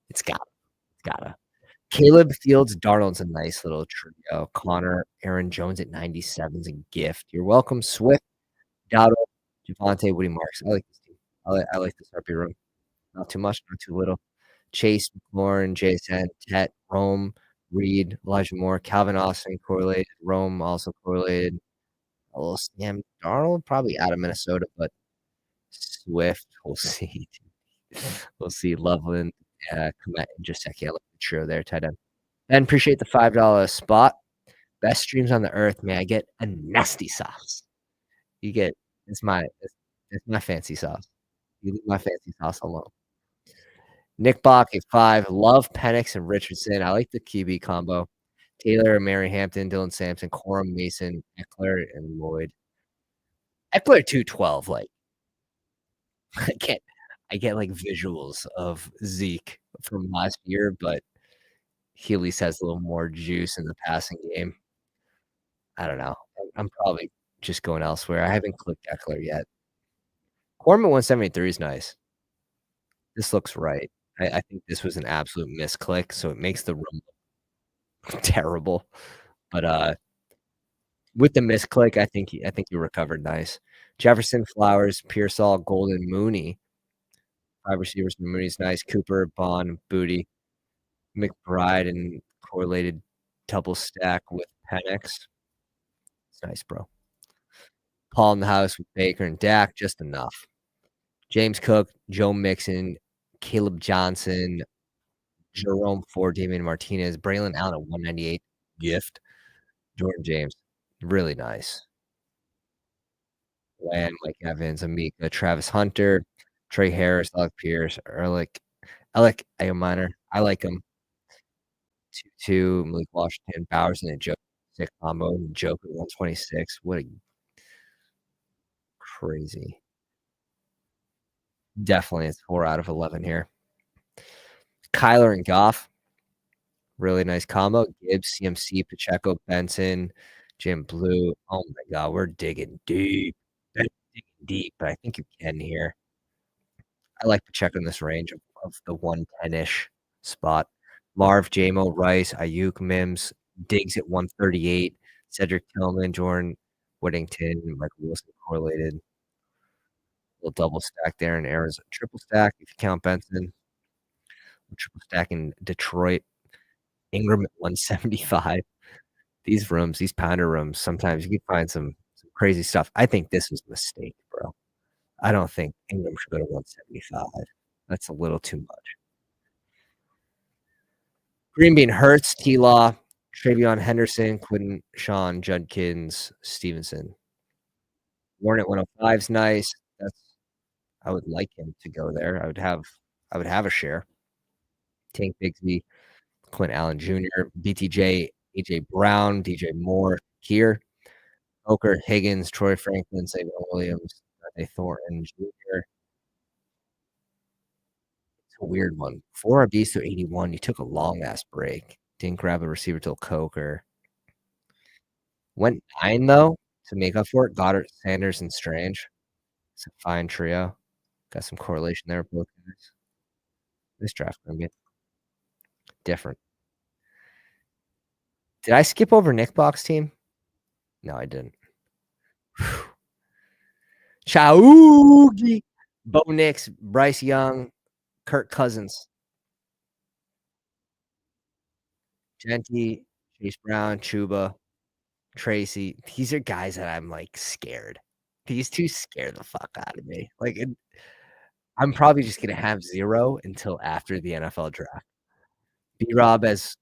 It's gotta. Caleb Fields, Darnold's a nice little trio. Connor, Aaron Jones at 97's a gift. You're welcome. Swift, Dowdle, Javante, Woody Marks. I like this team. I like this RP room. Not too much, not too little. Chase, McLaurin, Jason, Tet, Rome, Reed, Elijah Moore, Calvin Austin correlated. Rome also correlated. A little Sam Darnold, probably out of Minnesota, but Swift, we'll see. We'll see. Loveland, Komet, and Jaceki. I like the trio there, tight end. Ben, appreciate the $5 spot. Best streams on the earth. May I get a nasty sauce? You get it's my fancy sauce. You leave my fancy sauce alone. Nick Bach at 5. Love Penix and Richardson. I like the QB combo. Taylor, Mary Hampton, Dylan Sampson, Corum, Mason, Eckler, and Lloyd. Eckler 212, like, I get I get, like, visuals of Zeke from last year, but he at least has a little more juice in the passing game. I don't know. I'm probably just going elsewhere. I haven't clicked Eckler yet. Corum at 173 is nice. This looks right. I think this was an absolute misclick, so it makes the room look terrible. But, with the misclick, I think you recovered nice. Jefferson, Flowers, Pearsall, Golden, Mooney. 5 receivers from Mooney's nice. Cooper, Bond, Booty, McBride, and correlated double stack with Penix. It's nice, bro. Paul in the house with Baker and Dak, just enough. James Cook, Joe Mixon, Caleb Johnson, Jerome Ford, Damian Martinez, Braylon Allen at 198. Gift. Jordan James, really nice. Lamb, Mike Evans, Amika, Travis Hunter, Trey Harris, Alec Pierce, Alec Ayominer. I like him. 2-2, Malik Washington, Bowers, and a Joe 6 combo. Joke at 126. What a crazy. Definitely, it's 4 out of 11 here. Kyler and Goff. Really nice combo. Gibbs, CMC, Pacheco, Benson, Jim Blue. Oh my God, we're digging deep. Digging deep, but I think you can here. I like Pacheco in this range of the 110-ish spot. Marv, JMO, Rice, Ayuk, Mims, Diggs at 138, Cedric Tillman, Jordan Whittington, Michael Wilson correlated. Little double stack there in Arizona. Triple stack if you count Benson. Triple stack in Detroit. Ingram at 175. These rooms, these pounder rooms, sometimes you can find some crazy stuff. I think this was a mistake, bro. I don't think Ingram should go to 175. That's a little too much. Green Bean Hurts, T-Law, Travion Henderson, Quinn Sean, Judkins, Stevenson. Warren at 105 is nice. I would like him to go there. I would have a share. Tank Bigsby, Clint Allen Jr., BTJ, AJ Brown, DJ Moore, here. Oker, Higgins, Troy Franklin, Saban Williams, Thornton Jr. It's a weird one. 4 RBs to 81. You took a long ass break. Didn't grab a receiver till Coker. Went 9 though to make up for it. Goddard, Sanders, and Strange. It's a fine trio. Got some correlation there with both guys. This draft's gonna be different. Did I skip over Nick Box's team? No, I didn't. Chaugi, Bo Nix, Bryce Young, Kirk Cousins, Genty, Chase Brown, Chuba, Tracy. These are guys that I'm like scared. These two scare the fuck out of me. Like, I'm probably just gonna have 0 until after the NFL draft. B-Rob as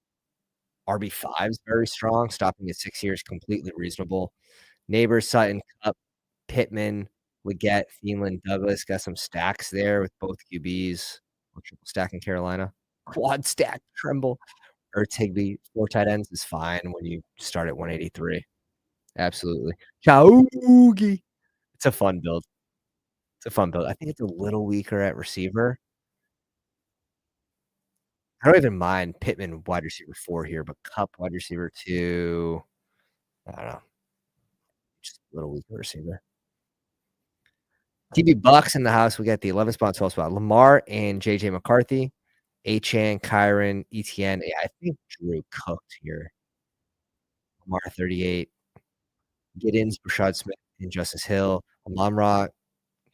RB5 is very strong. Stopping at 6 years completely reasonable. Neighbors, Sutton, Cup, Pittman, Leggett, Thielen, Douglas got some stacks there with both QBs. Triple stack in Carolina. Quad stack, Tremble. Ertz, Higbee, 4 tight ends is fine when you start at 183. Absolutely. Chaugi. It's a fun build. I think it's a little weaker at receiver. I don't even mind Pittman wide receiver 4 here, but Cup wide receiver 2. I don't know. Just a little weaker receiver. TV Bucks in the house. We got the 11 spot, 12 spot. Lamar and JJ McCarthy. Achan, Kyron, ETN. I think Drew cooked here. Lamar 38. Giddens, Rashad Smith, and Justice Hill. Amon-Ra,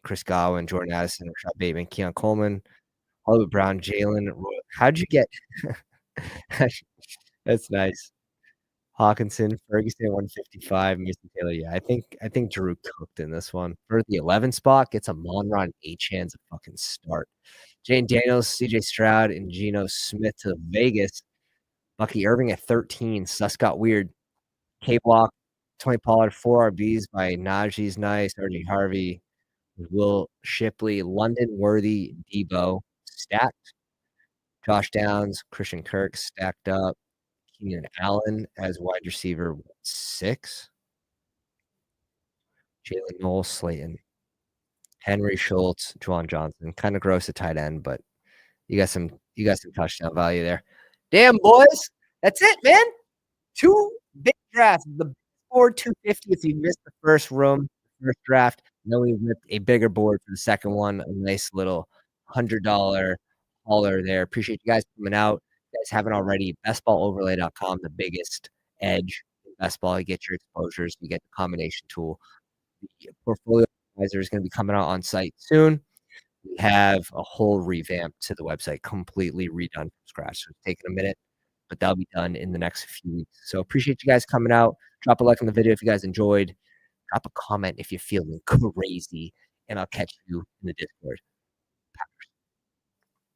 Chris Godwin, Jordan Addison, Rashad Bateman, Keon Coleman, Hollywood Brown, Jalen. How'd you get? That's nice. Hawkinson, Ferguson, 155, Mason Taylor. Yeah, I think Drew cooked in this one. For the 11 spot, gets a Monron and Achan's a fucking start. Jane Daniels, CJ Stroud, and Geno Smith to Vegas. Bucky Irving at 13. Sus got weird. K-Block, Tony Pollard, 4 RBs by Najee's nice. RJ Harvey, Will Shipley, London Worthy, Debo, stacked. Josh Downs, Christian Kirk stacked up. Keenan Allen as wide receiver 6. Jalen Knowles, Slayton. Henry Schultz, Juwan Johnson. Kind of gross at tight end, but you got some touchdown value there. Damn, boys. That's it, man. 2 big drafts. The board 250 if you missed the first draft. Then we ripped a bigger board for the second one. A nice little $100 hauler there. Appreciate you guys coming out. If you guys haven't already, bestballoverlay.com, the biggest edge in best ball. You get your exposures, you get the combination tool. The portfolio advisor is going to be coming out on site soon. We have a whole revamp to the website, completely redone from scratch. So it's taking a minute, but that'll be done in the next few weeks. So appreciate you guys coming out. Drop a like on the video if you guys enjoyed. Drop a comment if you're feeling crazy, and I'll catch you in the Discord.